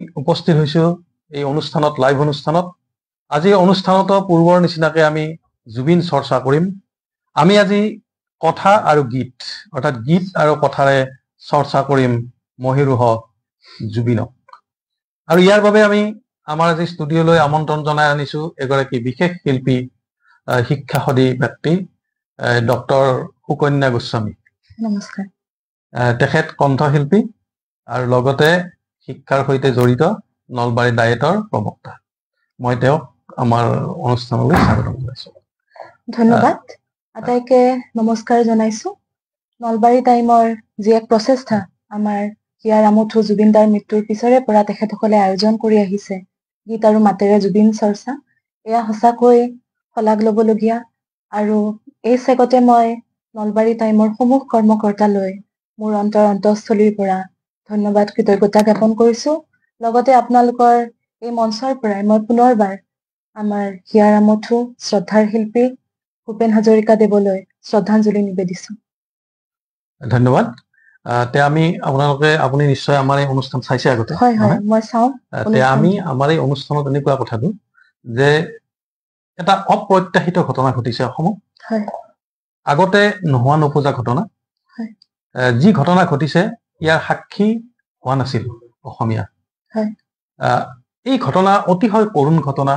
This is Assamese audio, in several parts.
উপস্থিত হৈছো এই অনুষ্ঠানত, লাইভ অনুষ্ঠানত। আজি অনুষ্ঠানত পূৰ্বৰ নিচিনাকে আমি জুবিন চৰ্চা কৰিম। আমি আজি কথা আৰু গীত, অৰ্থাৎ গীত আৰু কথাৰে চৰ্চা কৰিম মহীৰূহ জুবিনক। আৰু ইয়াৰ বাবে আমি আমাৰ আজি ষ্টুডিঅ'লৈ আমন্ত্ৰণ জনাই আনিছো এগৰাকী বিশেষ শিল্পী, শিক্ষাসদী ব্যক্তি, ডক্টৰ সুকন্যা গোস্বামী। নমস্কাৰ। তেখেত কণ্ঠশিল্পী আৰু লগতে শিক্ষাৰ সৈতে জড়িত নলবাৰী ডায়েটৰ প্ৰবক্তা। মই তেওঁক আমাৰ অনুষ্ঠানলৈ স্বাগতম জনাইছো। ধন্যবাদ। আটাইকে নমস্কাৰ জনাইছো। নলবাৰী টাইমৰ যি এক প্ৰচেষ্টা, আমাৰ হিয়াৰ আমঠু জুবিনদাৰ মৃত্যুৰ পিছৰে পৰা তেখেতসকলে আয়োজন কৰি আহিছে গীত আৰু মাতেৰে জুবিন চৰ্চা, এয়া সঁচাকৈ শলাগ ল'বলগীয়া। আৰু এই চেগতে মই নলবাৰী টাইমৰ সমূহ কৰ্মকৰ্তালৈ মোৰ অন্তঃস্থলীৰ পৰা ধন্যবাদ, কৃতজ্ঞতা জ্ঞাপন কৰিছো। লগতে আপোনালোকৰ এই মঞ্চৰ পৰাই মই পুনৰবাৰ আমাৰ হিয়াৰ আমঠু শ্ৰদ্ধাৰ শিল্পী ভূপেন হাজৰিকা দেৱলৈ শ্ৰদ্ধাঞ্জলি নিবেদিছো। ধন্যবাদ। আপুনি নিশ্চয় আমাৰ এই অনুষ্ঠান চাইছে আগতে? হয় হয়, মই চাওঁ। আমি আমাৰ এই অনুষ্ঠানত এনেকুৱা কথাটো যে এটা অপ্ৰত্যাশিত ঘটনা ঘটিছে অসমত। আগতে নোহোৱা নোপোজা ঘটনা। যি ঘটনা ঘটিছে ইয়াৰ সাক্ষী হোৱা নাছিল অসমীয়া। এই ঘটনা অতিশয় কৰুণ ঘটনা,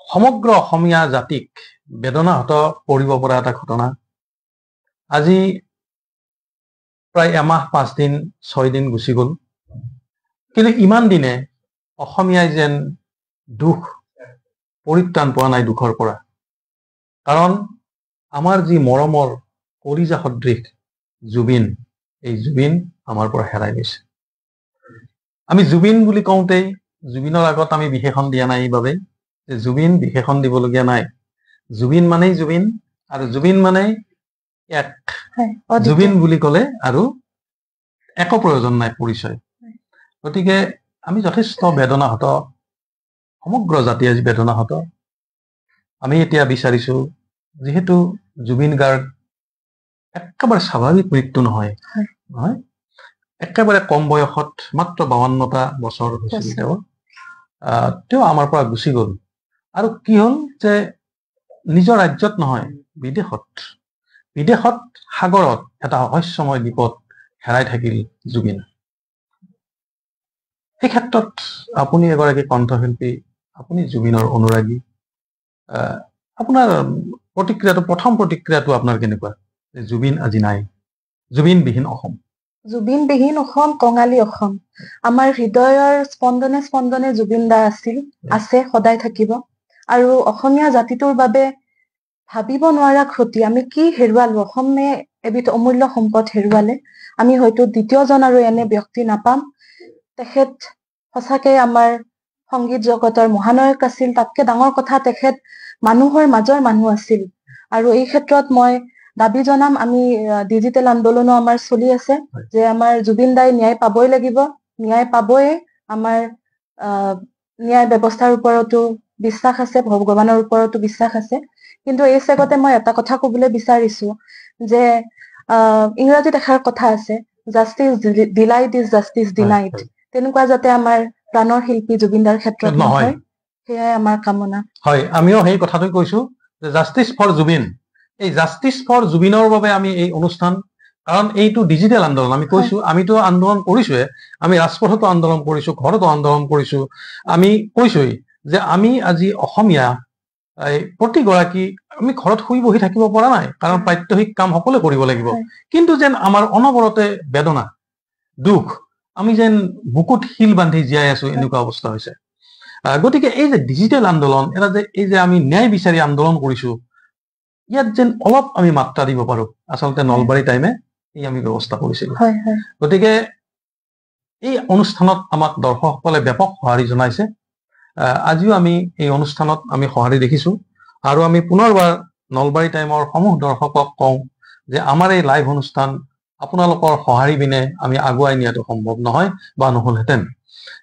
সমগ্ৰ অসমীয়া জাতিক বেদনাহত কৰিব পৰা এটা ঘটনা। আজি প্ৰায় এমাহ 5 দিন 6 দিন গুচি গ'ল, কিন্তু ইমান দিনে অসমীয়াই যেন দুখ পৰিত্ৰাণ পোৱা নাই দুখৰ পৰা। কাৰণ আমাৰ যি মৰমৰ কলিজা সদৃশ জুবিন, এই জুবিন আমাৰ পৰা হেৰাই গৈছে। আমি জুবিন বুলি কওঁতেই জুবিনৰ আগত আমি বিশেষণ দিয়া নাই এই বাবে যে জুবিন বিশেষণ দিবলগীয়া নাই। জুবিন মানেই জুবিন, আৰু জুবিন মানেই এক। জুবিন বুলি ক'লে আৰু একো প্ৰয়োজন নাই পৰিচয়। গতিকে আমি যথেষ্ট বেদনাহত, সমগ্ৰ জাতি আজি বেদনাহত। আমি এতিয়া বিচাৰিছো, যিহেতু জুবিন গাৰ্গ একেবাৰে স্বাভাৱিক মৃত্যু নহয়, একেবাৰে কম বয়সত, মাত্ৰ 52টা বছৰ হৈছিল তেওঁ আমাৰ পৰা গুচি গ'ল। আৰু কি হ'ল যে নিজৰ ৰাজ্যত নহয়, বিদেশত সাগৰত এটা ৰহস্যময় দ্বীপত হেৰাই থাকিল জুবিন। এই ক্ষেত্ৰত আপুনি এগৰাকী কণ্ঠশিল্পী, আপুনি জুবিনৰ অনুৰাগী, আপোনাৰ প্ৰতিক্ৰিয়াটো, প্ৰথম প্ৰতিক্ৰিয়াটো আপোনাৰ কেনেকুৱা? জুবিন আজি নাই, জুবিনবিহীন অসম। জুবিনবিহীন অসম, কঙালী অসম। আমাৰ হৃদয়ৰ স্পন্দনে স্পন্দনে জুবিন দা আছিল, আছে, সদায় থাকিব। আৰু অসমীয়া জাতিটোৰ বাবে ভাবিব নোৱাৰা ক্ষতি। আমি কি হেৰুৱালো, অসমে এবিধ অমূল্য সম্পদ হেৰুৱালে। আমি হয়তো দ্বিতীয়জন আৰু এনে ব্যক্তি নাপাম। তেখেত সঁচাকে আমাৰ সংগীত জগতৰ মহানায়ক আছিল। তাতকে ডাঙৰ কথা, তেখেত মানুহৰ মাজৰ মানুহ আছিল। আৰু এই ক্ষেত্ৰত মই দাবী জনাম, আমি ডিজিটেল আন্দোলনো আমাৰ চলি আছে, যে আমাৰ জুবিন দাই ন্যায় পাবই লাগিব, ন্যায় পাবই। আমাৰ ন্যায় ব্যৱস্থাৰ ওপৰতো বিশ্বাস আছে, ভগৱানৰ ওপৰতো বিশ্বাস আছে। কিন্তু এই চেগতে মই এটা কথা কবলৈ বিচাৰিছো যে ইংৰাজীত এষাৰ কথা আছে, justice delayed is justice denied. তেনেকুৱা যাতে আমাৰ প্ৰাণৰ শিল্পী জুবিনদাৰ ক্ষেত্ৰত নহয়, সেয়াই আমাৰ কামনা। হয়, আমিও সেই কথাটোই কৈছো যে জাষ্টিচ ফৰ জুবিন। এই জাষ্টিচ ফৰ জুবিনৰ বাবে আমি এই অনুষ্ঠান, কাৰণ এইটো ডিজিটেল আন্দোলন। আমি কৈছো, আমিতো আন্দোলন কৰিছোৱে, আমি ৰাজপথতো আন্দোলন কৰিছো, ঘৰতো আন্দোলন কৰিছো। আমি কৈছোই যে আমি আজি অসমীয়া প্ৰতিগৰাকী, আমি ঘৰত শুই বহি থাকিব পৰা নাই, কাৰণ প্ৰাত্যহিক কাম সকলোৱে কৰিব লাগিব। কিন্তু যেন আমাৰ অনবৰতে বেদনা, দুখ, আমি যেন বুকুত শিল বান্ধি জীয়াই আছো, এনেকুৱা অৱস্থা হৈছে। গতিকে এই যে ডিজিটেল আন্দোলন, এটা যে এই যে আমি ন্যায় বিচাৰি আন্দোলন কৰিছো, ইয়াত যেন অলপ আমি মাত্ৰা দিব পাৰো, আচলতে নলবাৰী টাইমে এই আমি ব্যৱস্থা কৰিছিলো। গতিকে এই অনুষ্ঠানত আমাক দৰ্শকসকলে ব্যাপক সঁহাৰি জনাইছে। আজিও আমি এই অনুষ্ঠানত আমি সঁহাৰি দেখিছো। আৰু আমি পুনৰবাৰ নলবাৰী টাইমৰ সমূহ দৰ্শকক কওঁ যে আমাৰ এই লাইভ অনুষ্ঠান আপোনালোকৰ সঁহাৰি বিনে আমি আগুৱাই নিয়াটো সম্ভৱ নহয় বা নহলহেঁতেন।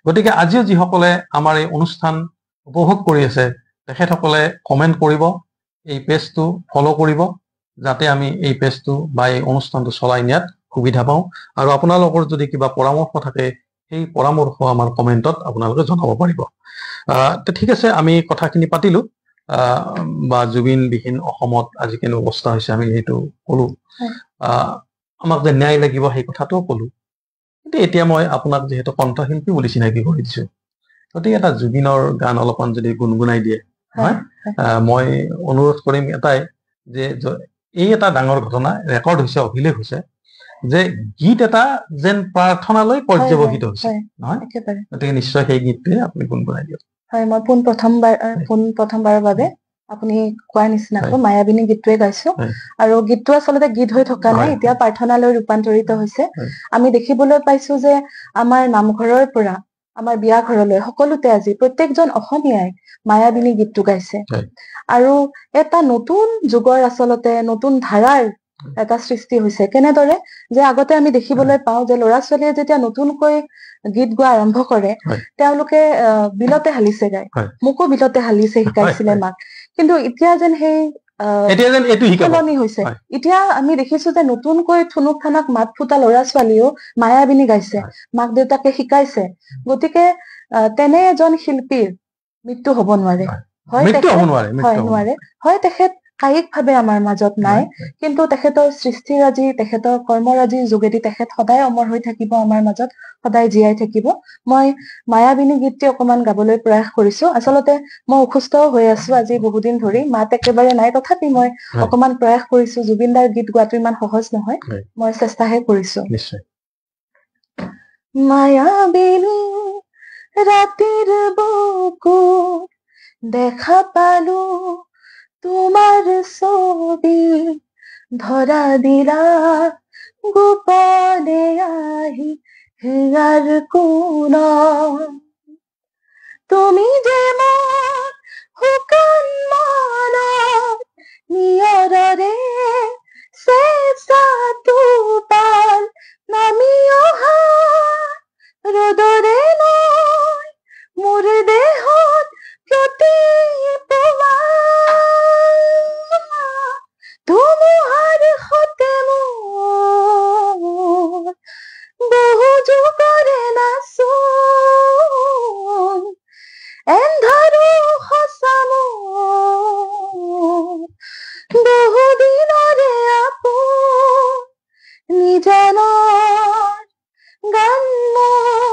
গতিকে আজিও যিসকলে আমাৰ এই অনুষ্ঠান উপভোগ কৰি আছে, তেখেতসকলে কমেণ্ট কৰিব, এই পেজটো ফলো কৰিব, যাতে আমি এই পেজটো বা এই অনুষ্ঠানটো চলাই নিয়াত সুবিধা পাওঁ। আৰু আপোনালোকৰ যদি কিবা পৰামৰ্শ থাকে, সেই পৰামৰ্শ আমাৰ কমেণ্টত আপোনালোকে জনাব পাৰিব। ঠিক আছে, আমি কথাখিনি পাতিলো বা জুবিনবিহীন অসমত আজি কেনে অৱস্থা হৈছে আমি সেইটো কলো। আমাক যে ন্যায় লাগিব সেই কথাটোও কলো। কিন্তু এতিয়া মই আপোনাক যিহেতু কণ্ঠশিল্পী বুলি চিনাকি কৰি দিছো, গতিকে এটা জুবিনৰ গান অলপমান যদি গুণগুণাই দিয়ে, হয়, মই অনুৰোধ কৰিম এটাই যে এই এটা ডাঙৰ ঘটনা ৰেকৰ্ড হৈছে, অভিলেখ হৈছে যে গীত এটা যেন প্ৰাৰ্থনালৈ পৰ্যৱসিত হৈছে, নহয়? গতিকে নিশ্চয় সেই গীতটোৱে আপুনি গুণগুণাই দিয়ক। হয়, মই প্ৰথমবাৰৰ বাবে আপুনি কোৱাৰ নিচিনাকৈ মায়াবিনী গীতটোৱে গাইছো। আৰু গীতটো আচলতে গীত হৈ থকা নাই, এতিয়া প্ৰাৰ্থনালৈ ৰূপান্তৰিত হৈছে। আমি দেখিবলৈ পাইছো যে আমাৰ নামঘৰৰ পৰা আমাৰ বিয়া ঘৰলৈ সকলোতে আজি প্ৰত্যেকজন অসমীয়াই মায়াবিনী গীতটো গাইছে। আৰু এটা নতুন যুগৰ আচলতে নতুন ধাৰাৰ এটা সৃষ্টি হৈছে। কেনেদৰে যে আগতে আমি দেখিবলৈ পাওঁ যে ল'ৰা ছোৱালীয়ে যেতিয়া নতুনকৈ গীত গোৱা আৰম্ভ কৰে, তেওঁলোকে বিলতে হালিছে গায়। মোকো বিলতে হালিছে শিকাইছিলে মাক। কিন্তু এতিয়া যেন সেই সলনি হৈছে। এতিয়া আমি দেখিছো যে নতুনকৈ থুনুক থানাক মাত ফুটা ল'ৰা ছোৱালীও মায়াবিনী গাইছে, মাক দেউতাকে শিকাইছে। গতিকে তেনে এজন শিল্পীৰ মৃত্যু হব নোৱাৰে। হয়, তেখেত কায়িকভাৱে আমাৰ মাজত নাই, কিন্তু তেখেতৰ সৃষ্টিৰাজি, তেখেতৰ কৰ্মৰাজিৰ যোগেদি তেখেত সদায় অমৰ হৈ থাকিব আমাৰ মাজত, সদায় জীয়াই থাকিব। মই মায়াবিনী গীতটি অকমান গাবলৈ প্ৰয়াস কৰিছো। আচলতে মই অসুস্থও হৈ আছো আজি বহুদিন ধৰি, মাত একেবাৰে নাই, তথাপি মই অকমান প্ৰয়াস কৰিছো। জুবিনদাৰ গীত গোৱাটো ইমান সহজ নহয়, মই চেষ্টাহে কৰিছো। মায়াবিনী ৰাতিৰ বুকুত দেখা পালো তোমাৰ ছবি, ধৰা দিলা গোপনে আহি হিয়াৰ কোণত। তুমি যে মোৰ শুকান মনত নিয়ৰৰে চেঁচাটো পাল নামি অহা ৰ'দৰে নৈ মোৰ দেহত প্ৰতিপুৱা ধুমুহাৰ সতে মোৰ বহু যুগৰে নাচোন, এন্ধাৰো সঁচা মোৰ বহু দিনৰে আপোন, নিজানৰ গান মোৰ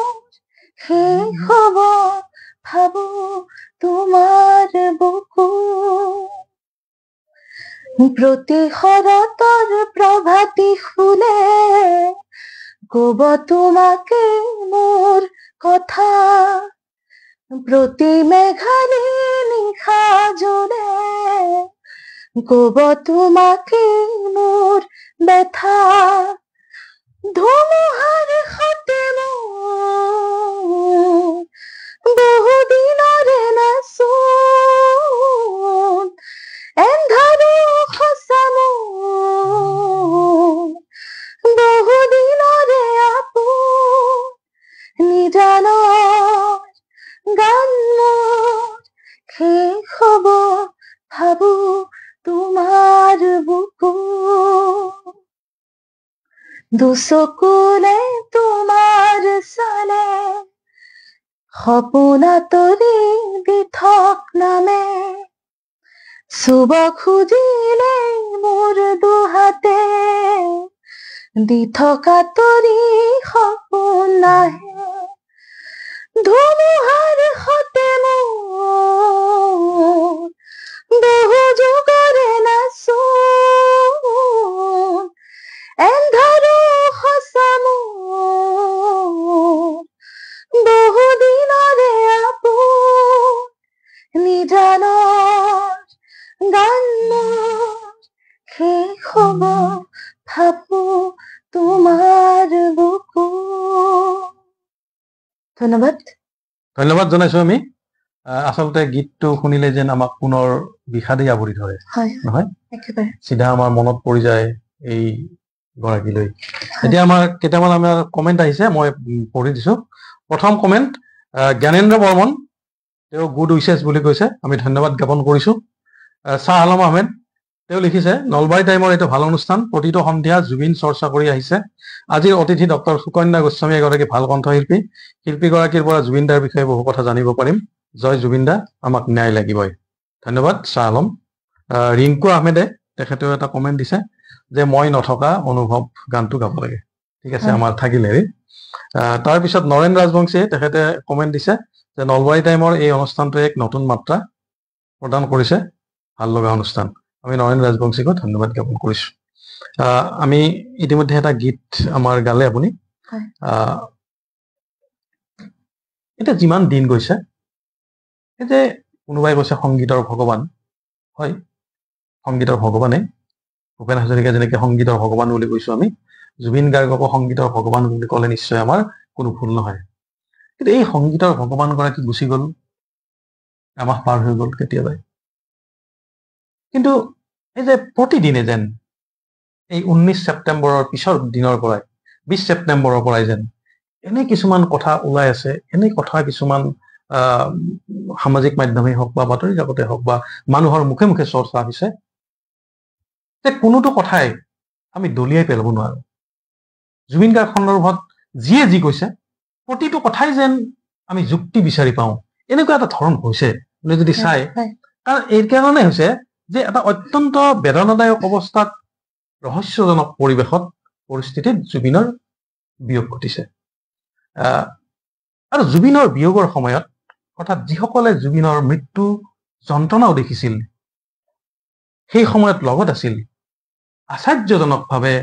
শেষ হব ভাবো তোমাৰ বুকু। প্ৰতি শৰতৰ প্ৰভাতী ফুলে কব তোমাকে মোৰ কথা, প্ৰতি মেঘালী নিশা জোৰে কব তোমাকে মোৰ ব্যথা। ধুমুহাৰ সতে মোৰ বহু দিনৰে নাচোন, এন্ধাৰো সঁচা মোৰ বহু দিনৰে আপোন, নিজানৰ গান মোৰ শেষ হব ভাবো তোমাৰ বুকু। দুচকুলে তোমাৰ চালে সপোন আঁতৰি দিঠক নামে, চুব খুজিলে মোৰ দুহাতে দি থকা তৰি সপোন নাহে। ধুমুহাৰ সতে মোৰ বহু যুগৰে নাচোন, এন্ধাৰো সঁচা মোৰ বহু দিনৰে আপোন, নিজানৰ গান মোৰ শেষ হব ভাবো তোমাৰ বুকু। ধন্যবাদ জনাইছো আমি। আচলতে গীতটো শুনিলে যেন আমাক পুনৰ বিষাদেই আৱৰি ধৰে, নহয়? চিধা আমাৰ মনত পৰি যায় এই গৰাকীলৈ। এতিয়া আমাৰ কেইটামান আমাৰ কমেণ্ট আহিছে, মই পঢ়ি দিছো। প্ৰথম কমেণ্ট জ্ঞানেন্দ্ৰ বৰ্মন, তেওঁ গুড উইচেছ বুলি কৈছে, আমি ধন্যবাদ জ্ঞাপন কৰিছো। শ্বাহ আলম আহমেদ, তেওঁ লিখিছে, নলবাৰী টাইমৰ এইটো ভাল অনুষ্ঠান, প্ৰতিটো সন্ধিয়া জুবিন চৰ্চা কৰি আহিছে। আজিৰ অতিথি ডক্টৰ সুকন্যা গোস্বামী এগৰাকী ভাল কণ্ঠশিল্পী। শিল্পীগৰাকীৰ পৰা জুবিন দাৰ বিষয়ে বহু কথা জানিব পাৰিম। জয় জুবিন দা, আমাক ন্যায় লাগিবই। ধন্যবাদ শ্বাহ আলম। ৰিংকু আহমেদে তেখেতেও এটা কমেণ্ট দিছে যে মই নথকা অনুভৱ গানটো গাব লাগে। ঠিক আছে, আমাৰ থাকিল হেৰি। তাৰপিছত নৰেন ৰাজবংশীয়ে তেখেতে কমেণ্ট দিছে যে নলবাৰী টাইমৰ এই অনুষ্ঠানটোৱে এক নতুন মাত্ৰা প্ৰদান কৰিছে, ভাল লগা অনুষ্ঠান। আমি নৰেন ৰাজবংশীকো ধন্যবাদ জ্ঞাপন কৰিছো। আমি ইতিমধ্যে এটা গীত আমাৰ গালে আপুনি। এতিয়া যিমান দিন গৈছে, এই যে কোনোবাই কৈছে সংগীতৰ ভগৱান, হয় সংগীতৰ ভগৱানে, ভূপেন হাজৰিকা যেনেকে সংগীতৰ ভগৱান বুলি কৈছো, আমি জুবিন গাৰ্গকো সংগীতৰ ভগৱান বুলি ক'লে নিশ্চয় আমাৰ কোনো ভুল নহয়। কিন্তু এই সংগীতৰ ভগৱান গৰাকী গুচি গ'ল, এমাহ পাৰ হৈ গ'ল কেতিয়াবাই। কিন্তু এই যে প্ৰতিদিনে যেন এই 19 ছেপ্টেম্বৰৰ পিছৰ দিনৰ পৰাই, 20 ছেপ্টেম্বৰৰ পৰাই যেন এনে কিছুমান কথা ওলাই আছে, এনে কথা কিছুমান সামাজিক মাধ্যমেই হওক বা বাতৰি কাকতে হওক বা মানুহৰ মুখে মুখে চৰ্চা হৈছে যে কোনোটো কথাই আমি দলিয়াই পেলাব নোৱাৰো। জুবিন গাৰ্গ সন্দৰ্ভত যিয়ে যি কৈছে প্ৰতিটো কথাই যেন আমি যুক্তি বিচাৰি পাওঁ, এনেকুৱা এটা ধৰণ হৈছে আপুনি যদি চাই। কাৰণ এই কাৰণে হৈছে যে এটা অত্যন্ত বেদনাদায়ক অৱস্থাত, ৰহস্যজনক পৰিৱেশত, পৰিস্থিতিত জুবিনৰ বিয়োগ ঘটিছে। আৰু জুবিনৰ বিয়োগৰ সময়ত অৰ্থাৎ যিসকলে জুবিনৰ মৃত্যু যন্ত্ৰণাও দেখিছিল, সেই সময়ত লগত আছিল, আশ্চৰ্যজনকভাৱে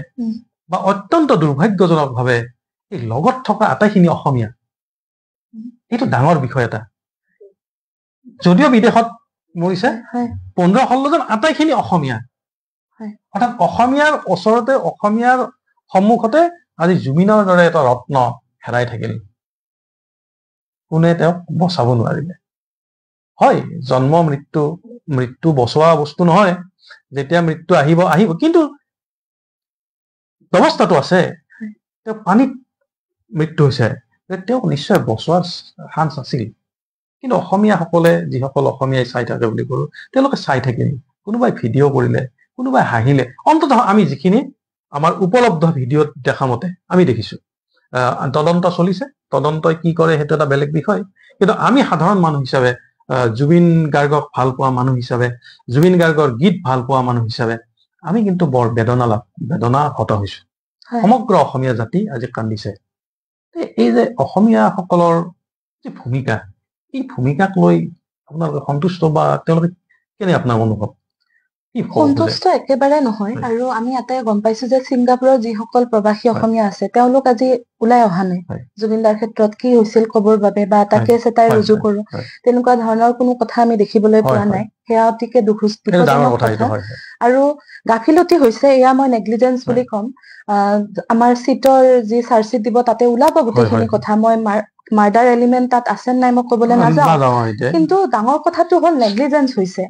বা অত্যন্ত দুৰ্ভাগ্যজনকভাৱে এই লগত থকা আটাইখিনি অসমীয়া, এইটো ডাঙৰ বিষয় এটা। যদিও বিদেশত মৰিছে 15-16 জন, আটাইখিনি অসমীয়া, অৰ্থাৎ অসমীয়াৰ ওচৰতে, অসমীয়াৰ সন্মুখতে আজি জুবিনৰ দৰে এটা ৰত্ন হেৰাই থাকিল। কোনে তেওঁক বচাব নোৱাৰিলে। হয়, জন্ম মৃত্যু বচোৱা বস্তু নহয়, যেতিয়া মৃত্যু আহিব আহিব, কিন্তু ব্যৱস্থাটো আছে। তেওঁ পানীত মৃত্যু হৈছে, তেওঁক নিশ্চয় বচোৱাৰ চান্স আছিল। কিন্তু অসমীয়াসকলে, যিসকল অসমীয়াই চাই থাকে বুলি কলো, তেওঁলোকে চাই থাকিল, কোনোবাই ভিডিঅ' কৰিলে, কোনোবাই হাঁহিলে। অন্ততঃ আমি যিখিনি আমাৰ উপলব্ধ ভিডিঅ'ত দেখা মতে আমি দেখিছো। তদন্ত চলিছে, তদন্তই কি কৰে সেইটো এটা বেলেগ বিষয়। কিন্তু আমি সাধাৰণ মানুহ হিচাপে, জুবিন গাৰ্গক ভাল পোৱা মানুহ হিচাপে, জুবিন গাৰ্গৰ গীত ভাল পোৱা মানুহ হিচাপে আমি কিন্তু বৰ বেদনাহত হৈছো। সমগ্ৰ অসমীয়া জাতি আজি কান্দিছে। এই যে অসমীয়াসকলৰ যি ভূমিকা, এই ভূমিকাক লৈ আপোনালোকে সন্তুষ্ট বা তেওঁলোকে কেনে আপোনাৰ অনুভৱ? সন্তুষ্ট একেবাৰে নহয়। আৰু আমি এটাই গম পাইছো যে ছিংগাপুৰৰ যিসকল প্ৰবাসী অসমীয়া আছে, তেওঁলোক আজি ওলাই অহা নাই জুবিন দাৰ ক্ষেত্ৰত কি হৈছিল কবৰ বাবে, বা এটা কেছ এটাই ৰুজু কৰো, তেনেকুৱা ধৰণৰ কোনো কথা আমি দেখিবলৈ পোৱা নাই। সেয়া অতিকে দুখজনক কথা আৰু গাফিলতি হৈছে। এয়া মই নেগলিজেন্স বুলি ক'ম। আমাৰ চিটৰ যি চাৰ্জশ্বিট দিব তাতে ওলাব গোটেইখিনি কথা। মই মাৰ্ডাৰ এলিমেন্ট তাত আছে নাই মই কবলৈ নাযাওঁ, কিন্তু ডাঙৰ কথাটো হ'ল নেগলিজেন্স হৈছে।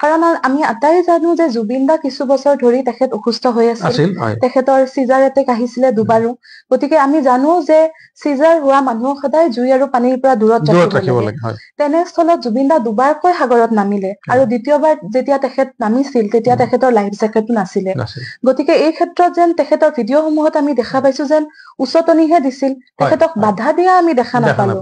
কাৰণ আমি আটাই জানো যে জুবিন দা কিছু বছৰ ধৰি তেখেত অসুস্থ হৈ আছিল। তেখেতৰ চিজাৰ এটেক আহিছিলে দুবাৰো। গতিকে আমি জানো যে চিজাৰ হোৱা মানুহক সদায় জুই আৰু পানীৰ পৰা দূৰত ৰাখিব লাগে। তেনেস্থলত জুবিন দা দুবাৰকৈ সাগৰত নামিলে, আৰু দ্বিতীয়বাৰ যেতিয়া তেখেত নামিছিল তেতিয়া তেখেতৰ লাইফ জেকেটো নাছিলে। গতিকে এই ক্ষেত্ৰত যেন তেখেতৰ ভিডিঅ' সমূহত আমি দেখা পাইছো যেন উচতনিহে দিছিল, তেখেতক বাধা দিয়া আমি দেখা নাপালো।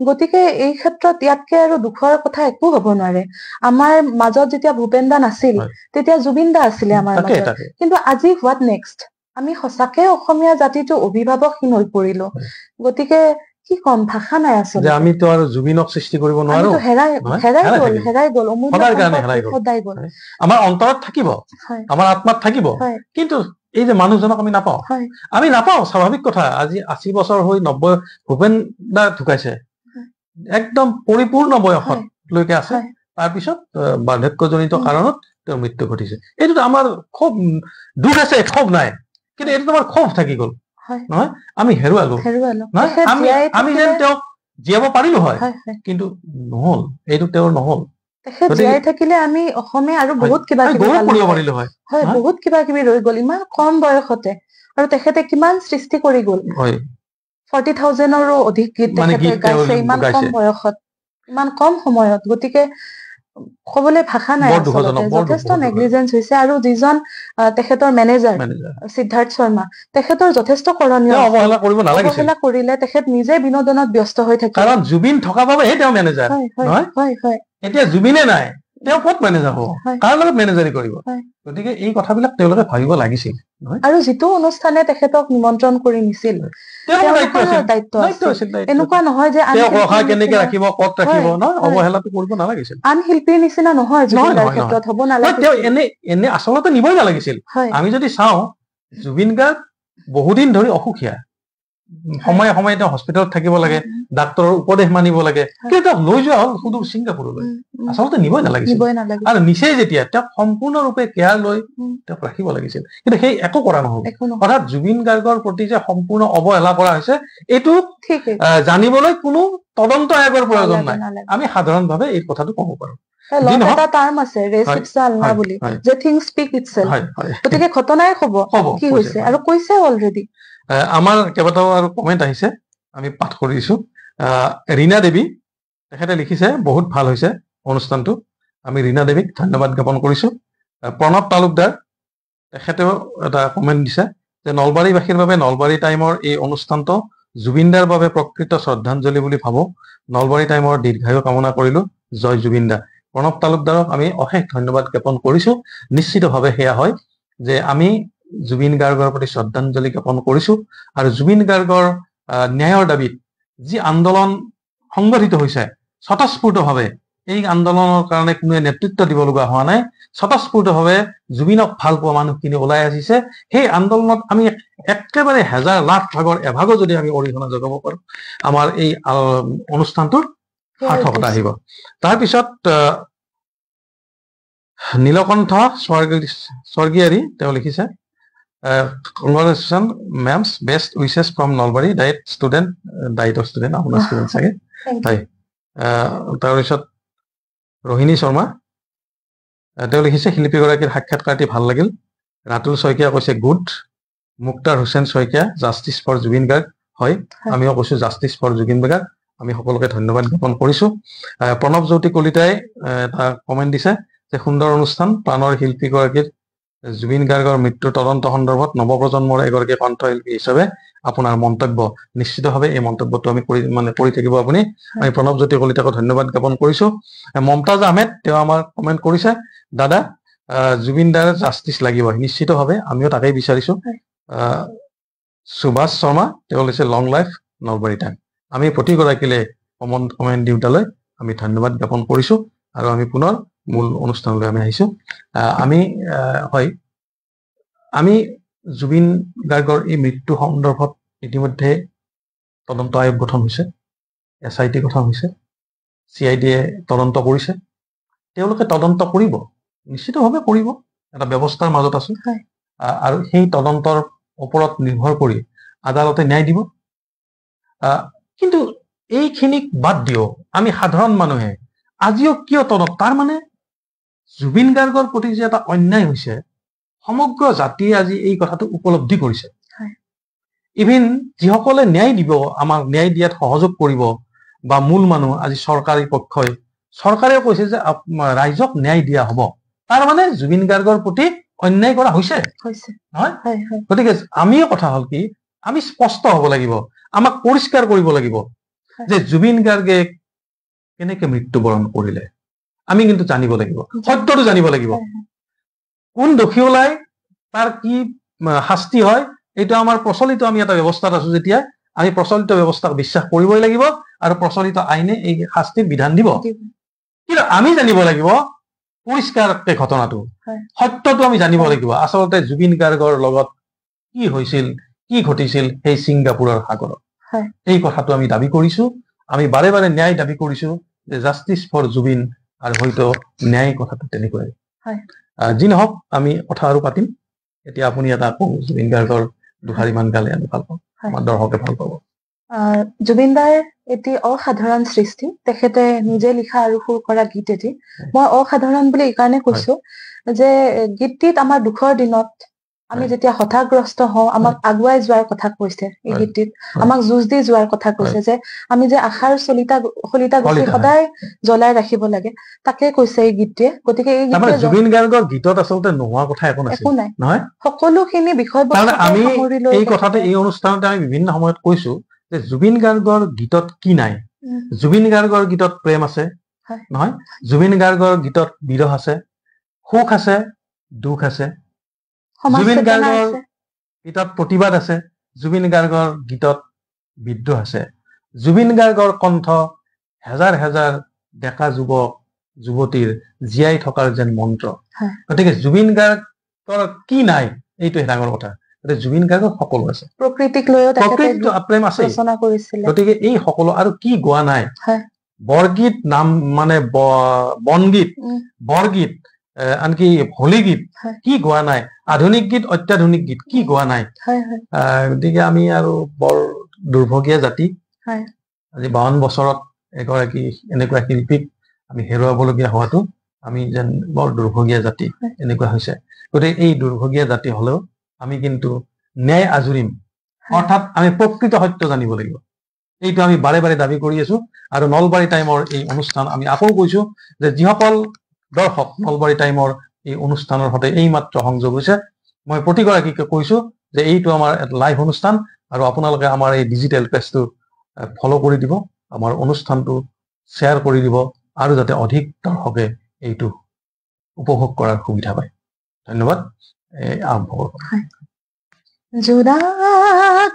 গতিকে এই ক্ষেত্ৰত ইয়াতকে আৰু দুখৰ কথা একো হব নোৱাৰে। আমাৰ মাজত যেতিয়া ভূপেন দা নাছিল, তেতিয়া জুবিন দা আছিলে আমাৰ মাজত। কিন্তু আজি হোৱাট নেক্সট? আমি সঁচাকে অসমীয়া জাতিটো অভিভাৱকহীন হৈ পৰিলো। গতিকে কি কম, ভাষা নাই আচলতে। আমিতো আৰু জুবিনক সৃষ্টি কৰিব নোৱাৰো, হেৰাই গল, সদায় গল। আমাৰ অন্তৰত থাকিব, আমাৰ আত্মাত থাকিব, কিন্তু এই যে মানুহজনক আমি নাপাওঁ। স্বাভাৱিক কথা। আজি 80 বছৰ হৈ 90 ভূপেন দা ঢুকাইছে, একদম পৰিপূৰ্ণ বয়সত লৈকে আছে। তাৰপিছত বাৰ্ধক্যজনিত কাৰণত তেওঁৰ মৃত্যু ঘটিছে। এইটোতো আমাৰ খুব দুখ আছে, ক্ষোভ নাই, কিন্তু এইটো আমাৰ ক্ষোভ থাকি গল নহয়। আমি হেৰুৱালো নহয়। আমি যেন তেওঁক জীয়াব পাৰিলো হয়, কিন্তু নহল, এইটো তেওঁৰ নহল। তেখেত জীয়াই থাকিলে আমি অসমীয়া আৰু বহুত কিবা কিবি পাৰিলো হয়। বহুত কিবা কিবি ৰৈ গল ইমান কম বয়সতে। আৰু তেখেতে কিমান সৃষ্টি কৰি গল। 40,000ৰো অধিক গীত তেখেতে গাইছে ইমান কম বয়সত, ইমান কম সময়ত। গতিকে ক'বলৈ ভাষা নাই বৰ আচলতে দুখজনক, বৰ যথেষ্ট দুখজনক। নেগলিজেঞ্চ হৈছে আৰু যিজন তেখেতৰ মেনেজাৰ মেনেজাৰ সিদ্ধাৰ্থ শৰ্মা তেখেতৰ যথেষ্ট কৰণীয় তেওঁ আছিল। অৱহেলা কৰিব নালাগিছিল, অৱহেলা কৰিলে তেখেত নিজে বিনোদনত ব্যস্ত হৈ থাকিল। কাৰণ জুবিন থকা বাবেহে তেওঁ মেনেজাৰ, হয় হয় নহয়? হয় হয় এতিয়া জুবিনে নাই, তেওঁ ক'ত মেনেজাৰ হ'ব, হয়। কাৰ লগত মেনেজাৰী কৰিব? হয়। গতিকে এই কথাবিলাক তেওঁলোকে ভাবিব লাগিছিল, নহয়? আৰু যিটো অনুষ্ঠানে তেখেতক নিমন্ত্ৰণ কৰি নিছিল তেওঁলোকৰ দায়িত্ব তেওঁলোকৰো আছিল, দায়িত্ব দায়িত্ব আছিল। আছিল, দায়িত্ব এনেকুৱা আছিল। নহয় যে আন তেওঁক ৰখা শিল্পীৰ কেনেকে নিচিনা ৰাখিব, ক'ত ৰাখিব, হয়, নহয়? হয়। অৱহেলাটো কৰিব নালাগিছিল। আন শিল্পীৰ নিচিনা নহয় নহয় জুবিনদাৰ নহয় নহয় ক্ষেত্ৰত হ'ব নহয়, তেওঁ নালাগিছিল। এনে আচলতে নিবই নালাগিছিল। হয় আমি যদি চাওঁ জুবিন গাৰ্গ বহুদিন ধৰি অসুখীয়া, সময়ে সময়ে তেওঁ হস্পিটেলত থাকিব লাগে, ডাক্তৰৰ উপদেশ মানিব লাগে, কিন্তু তেওঁক লৈ যোৱা হ'ল সুদূৰ ছিংগাপুৰলৈ। আচলতে নিবই নালাগিছিল। নিবই নালাগিছিল। আৰু নিচেই যেতিয়া তেওঁক সম্পূৰ্ণৰূপে কেয়াৰ লৈ উম, তেওঁক ৰাখিব লাগিছিল, কিন্তু সেই একো কৰা নহ'ল। একো নহয় অৰ্থাৎ জুবিন গাৰ্গৰ প্ৰতি যে সম্পূৰ্ণ অৱহেলা কৰা হৈছে, এইটো ঠিকেই জানিবলৈ কোনো তদন্ত আয়োগৰ প্ৰয়োজন নালাগে নাই। নালাগে। আমি সাধাৰণভাৱে এই কথাটো ক'ব পাৰো। যি লগত নহওক, এটা টাৰ্ম আছে ৰেছ হয়, ইপছা আলনা হয়, বুলি হয়, যে থিংছ স্পীক ইটছেল্ফ। হয়, হয়। গতিকে ঘটনাই হ'ব, কি কৈছে, হৈছে হয়। আৰু কৈছে অলৰেডি। আমাৰ কেইবাটাও আৰু কমেণ্ট আহিছে, আমি পাঠ কৰিছো। ৰীনা দেৱী তেখেতে লিখিছে, বহুত ভাল হৈছে অনুষ্ঠানটো। আমি ৰীনা দেৱীক ধন্যবাদ জ্ঞাপন কৰিছো। প্ৰণৱ তালুকদাৰ তেখেতেও এটা কমেণ্ট দিছে যে নলবাৰীবাসীৰ বাবে নলবাৰী টাইমৰ এই অনুষ্ঠানটো জুবিনদাৰ বাবে প্ৰকৃত শ্ৰদ্ধাঞ্জলি বুলি ভাবো। নলবাৰী টাইমৰ দীৰ্ঘায়ু কামনা কৰিলো। জয় জুবিনদা। প্ৰণৱ তালুকদাৰক আমি অশেষ ধন্যবাদ জ্ঞাপন কৰিছো। নিশ্চিতভাৱে সেয়া হয় যে আমি জুবিন গাৰ্গৰ প্ৰতি শ্ৰদ্ধাঞ্জলি জ্ঞাপন কৰিছো আৰু জুবিন গাৰ্গৰ ন্যায়ৰ দাবীত যি আন্দোলন সংগঠিত হৈছে স্বতঃস্ফূৰ্তভাৱে, এই আন্দোলনৰ কাৰণে কোনোৱে নেতৃত্ব দিব লগা হোৱা নাই। স্বতঃস্ফূৰ্তভাৱে জুবিনক ভাল পোৱা মানুহখিনি ওলাই আহিছে। সেই আন্দোলনত আমি একেবাৰে হাজাৰ লাখ ভাগৰ এভাগো যদি আমি অৰিহণা যোগাব পাৰো, আমাৰ এই অনুষ্ঠানটোৰ সাৰ্থকতা আহিব। তাৰপিছত নীলকণ্ঠ স্বৰ্গীয়াৰী তেওঁ লিখিছে, congratulation ma'ams, best wishes from Nalbari, DIET student, ডায়েটৰ ষ্টুডেণ্ট, আপোনাৰ ষ্টুডেণ্ট চাগে। হয়। তাৰপিছত ৰোহিণী শৰ্মা তেওঁ লিখিছে, শিল্পীগৰাকীৰ সাক্ষাৎকাৰটি ভাল লাগিল। ৰাতুল শইকীয়া কৈছে good. Muktar Hussain Saikia, justice for Zubeen Garg. হয়, আমিও কৈছো জাষ্টিছ ফৰ জুবিন গাৰ্গ। আমি সকলোকে ধন্যবাদ জ্ঞাপন কৰিছো। প্ৰণৱ জ্যোতি কলিতাই এটা কমেণ্ট দিছে যে সুন্দৰ অনুষ্ঠান, প্ৰাণৰ শিল্পীগৰাকীৰ জুবিন গাৰ্গৰ মৃত্যুৰ তদন্ত সন্দৰ্ভত নৱপ্ৰজন্মৰ এগৰাকী কণ্ঠশিল্পী হিচাপে আপোনাৰ মন্তব্য। নিশ্চিতভাৱে এই মন্তব্যটো আমি কৰি থাকিব আপুনি। আমি প্ৰণৱ জ্যোতি কলিতাকো ধন্যবাদ জ্ঞাপন কৰিছো। মমতাজ আহমেদ তেওঁ আমাৰ কমেণ্ট কৰিছে, দাদা জুবিন দাৰ জাষ্টিছ লাগিবই। নিশ্চিতভাৱে আমিও তাকেই বিচাৰিছো। সুভাষ শৰ্মা তেওঁ লৈছে লং লাইফ নলবাৰী টাইম। আমি প্ৰতিগৰাকীলে কমেণ্ট দিওঁতালৈ আমি ধন্যবাদ জ্ঞাপন কৰিছো আৰু আমি পুনৰ মূল অনুষ্ঠানলৈ আমি আহিছো। হয়, আমি জুবিন গাৰ্গৰ এই মৃত্যু সন্দৰ্ভত ইতিমধ্যে তদন্ত আয়োগ গঠন হৈছে, SIT গঠন হৈছে, CIDয়ে তদন্ত কৰিছে। তেওঁলোকে তদন্ত কৰিব, নিশ্চিতভাৱে কৰিব, এটা ব্যৱস্থাৰ মাজত আছো। আৰু সেই তদন্তৰ ওপৰত নিৰ্ভৰ কৰি আদালতে ন্যায় দিব। কিন্তু এইখিনিক বাদ দিও আমি সাধাৰণ মানুহে আজিও কিয় তাৰ মানে জুবিন গাৰ্গৰ প্ৰতি যে এটা অন্যায় হৈছে, সমগ্ৰ জাতিয়ে আজি এই কথাটো উপলব্ধি কৰিছে। ইভিন যিসকলে ন্যায় দিব, আমাক ন্যায় দিয়াত সহযোগ কৰিব বা মূল মানুহ, আজি চৰকাৰী পক্ষই চৰকাৰে কৈছে যে ৰাইজক ন্যায় দিয়া হ'ব, তাৰ মানে জুবিন গাৰ্গৰ প্ৰতি অন্যায় কৰা হৈছে, নহয়? গতিকে আমিও কথা হ'ল কি, আমি স্পষ্ট হ'ব লাগিব, আমাক পৰিষ্কাৰ কৰিব লাগিব যে জুবিন গাৰ্গে কেনেকে মৃত্যুবৰণ কৰিলে। আমি কিন্তু জানিব লাগিব, সত্যটো জানিব লাগিব। কোন দোষী ওলাই তাৰ কি শাস্তি হয়, এইটো আমাৰ প্ৰচলিত, আমি এটা ব্যৱস্থাত আছো যেতিয়া আমি প্ৰচলিত ব্যৱস্থাক বিশ্বাস কৰিবই লাগিব আৰু প্ৰচলিত আইনে এই শাস্তিৰ বিধান দিব। কিন্তু আমি জানিব লাগিব পৰিষ্কাৰকে ঘটনাটো, সত্যটো আমি জানিব লাগিব। আচলতে জুবিন গাৰ্গৰ লগত কি হৈছিল, কি ঘটিছিল সেই ছিংগাপুৰৰ সাগৰত, এই কথাটো আমি দাবী কৰিছো। আমি বাৰে বাৰে ন্যায় দাবী কৰিছো যে জাষ্টিছ ফৰ জুবিন, আৰু হয়তো ন্যায় কথাটো তেনেকুৱাই। যি নহওক, আমি কথা আৰু পাতিম। এতিয়া আপুনি এটা কওক, জুবিন গাৰ্গৰ দুষাৰিমান গালে আমি ভাল পাওঁ, আমাৰ দৰ্শকে ভাল পাব। জুবিনদাৰ এটি অসাধাৰণ সৃষ্টি, তেখেতে নিজে লিখা আৰু সুৰ কৰা গীত এটি। মই অসাধাৰণ বুলি এইকাৰণে কৈছো যে গীতটিত আমাৰ দুখৰ দিনত আমি যেতিয়া হতাগ্ৰস্ত হওঁ আমাক আগুৱাই যোৱাৰ কথা কৈছে এই হয়। গীতটিত হয়। আমাক যুঁজ দি যোৱাৰ কথা কৈছে যে আমি যে আশাৰ শলিতা গছি শলিতা, সদায় জ্বলাই ৰাখিব লাগে তাকে কৈছে এই গীতটিয়ে গতিকে এই তাৰমানে গীতটিয়ে জুবিন গাৰ্গৰ গীতত আচলতে নোহোৱা কথা একো নাছিল একো নাই নহয়। সকলোখিনি বিষয়বস্তু তাৰমানে আমি সামৰি লৈ এই কথাতে তেখেতে এই অনুষ্ঠানতে আমি বিভিন্ন সময়ত কৈছো যে জুবিন গাৰ্গৰ গীতত কি নাই। উম, জুবিন গাৰ্গৰ গীতত প্ৰেম আছে হয়। নহয়, জুবিন গাৰ্গৰ গীতত বিৰহ আছে, সুখ আছে, দুখ আছে, সমাজ জুবিন চেতনা গাৰ্গৰ আছে গীতত প্ৰতিবাদ আছে, জুবিন গাৰ্গৰ গীতত বিদ্ৰোহ আছে, জুবিন গাৰ্গৰ কণ্ঠ হেজাৰ হেজাৰ ডেকা যুৱক যুৱতীৰ জীয়াই থকাৰ যেন মন্ত্ৰ। হয়। গতিকে জুবিন গাৰ্গৰ কি নাই এইটোহে ডাঙৰ কথা। গতিকে জুবিন গাৰ্গৰ সকলো আছে, প্ৰকৃতিক লৈও তেখেতে প্ৰকৃতিটো প্ৰেম আছে, ৰচনা কৰিছিলে গতিকে এই সকলো আৰু কি গোৱা নাই। হয়। বৰগীত নাম মানে বনগীত, উম, বৰগীত, আনকি হোলী গীত হয়। কি গোৱা নাই, আধুনিক গীত অত্যাধুনিক গীত কি গোৱা নাই। হয়, হয়, গতিকে আমি আৰু বৰ দুৰ্ভগীয়া জাতি। হয়। আজি 52 বছৰত এগৰাকী এনেকুৱা শিল্পীক আমি হেৰুৱাবলগীয়া হোৱাটো আমি যেন বৰ দুৰ্ভগীয়া জাতি হয়। এনেকুৱা হৈছে। গতিকে এই দুৰ্ভগীয়া জাতি হলেও আমি কিন্তু ন্যায় আজুৰিম, হয়। অৰ্থাৎ আমি প্ৰকৃত সত্য জানিব লাগিব। এইটো আমি বাৰে বাৰে দাবী কৰি আছো আৰু নলবাৰী টাইমৰ এই অনুষ্ঠান আমি আকৌ কৈছো যে যিসকল দৰ্শক নলবাৰী টাইমৰ এই অনুষ্ঠানৰ সৈতে এইমাত্ৰ সংযোগ হৈছে মই প্ৰতিগৰাকীকে কৈছো যে এইটো আমাৰ এটা লাইভ অনুষ্ঠান আৰু আপোনালোকে আমাৰ এই ডিজিটেল পেজটো ফলো কৰি দিব, আমাৰ অনুষ্ঠানটো শ্বেয়াৰ কৰি দিব আৰু যাতে অধিক দৰ্শকে এইটো উপভোগ কৰাৰ সুবিধা পায়। ধন্যবাদ। আৰম্ভ কৰোঁ। জোৰা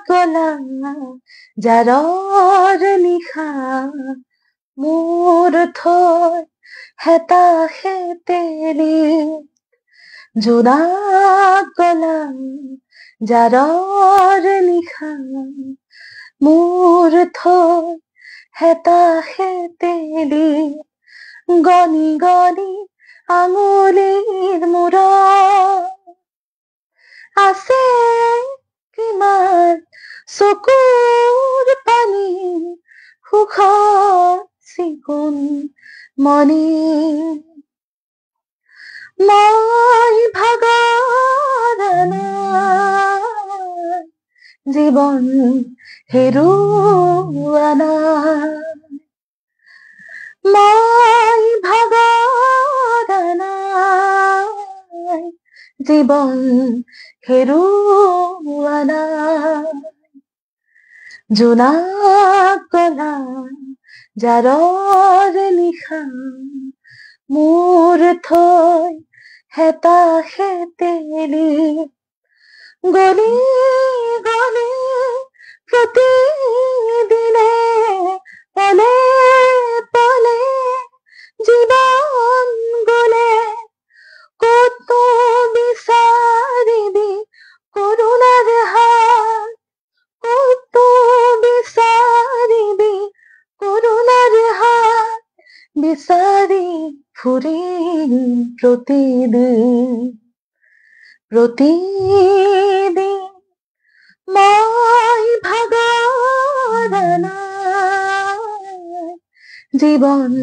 কলা জাৰৰ নিশা মোৰ থৈ হেতাহে তেৰি জোৰা কলা জাৰৰ নিশা মোৰ থৈ হেতাহে তেৰি গনি গনি আঙুলিৰ মূৰত আছে কিমান চকুৰ পানী সুখৰ চিকুণ মণি মই ভাগৰ নাই জীৱন হেৰুওৱা নাই মই ভাগৰ নাই জীৱন হেৰুওৱা নাই জোনাক কলা জাৰৰ নিশা মোৰ থৈ হেতাহে তেলি গলি গলি প্ৰতিদিনে পলে পলে জীৱন গলে কত বিচাৰিবি কৰুণাৰ হাত কত বিচাৰিবি কৰুণাৰ হাত বিচাৰি ফুৰিম প্ৰতিদিন মই ভাগৰ নাই জীৱন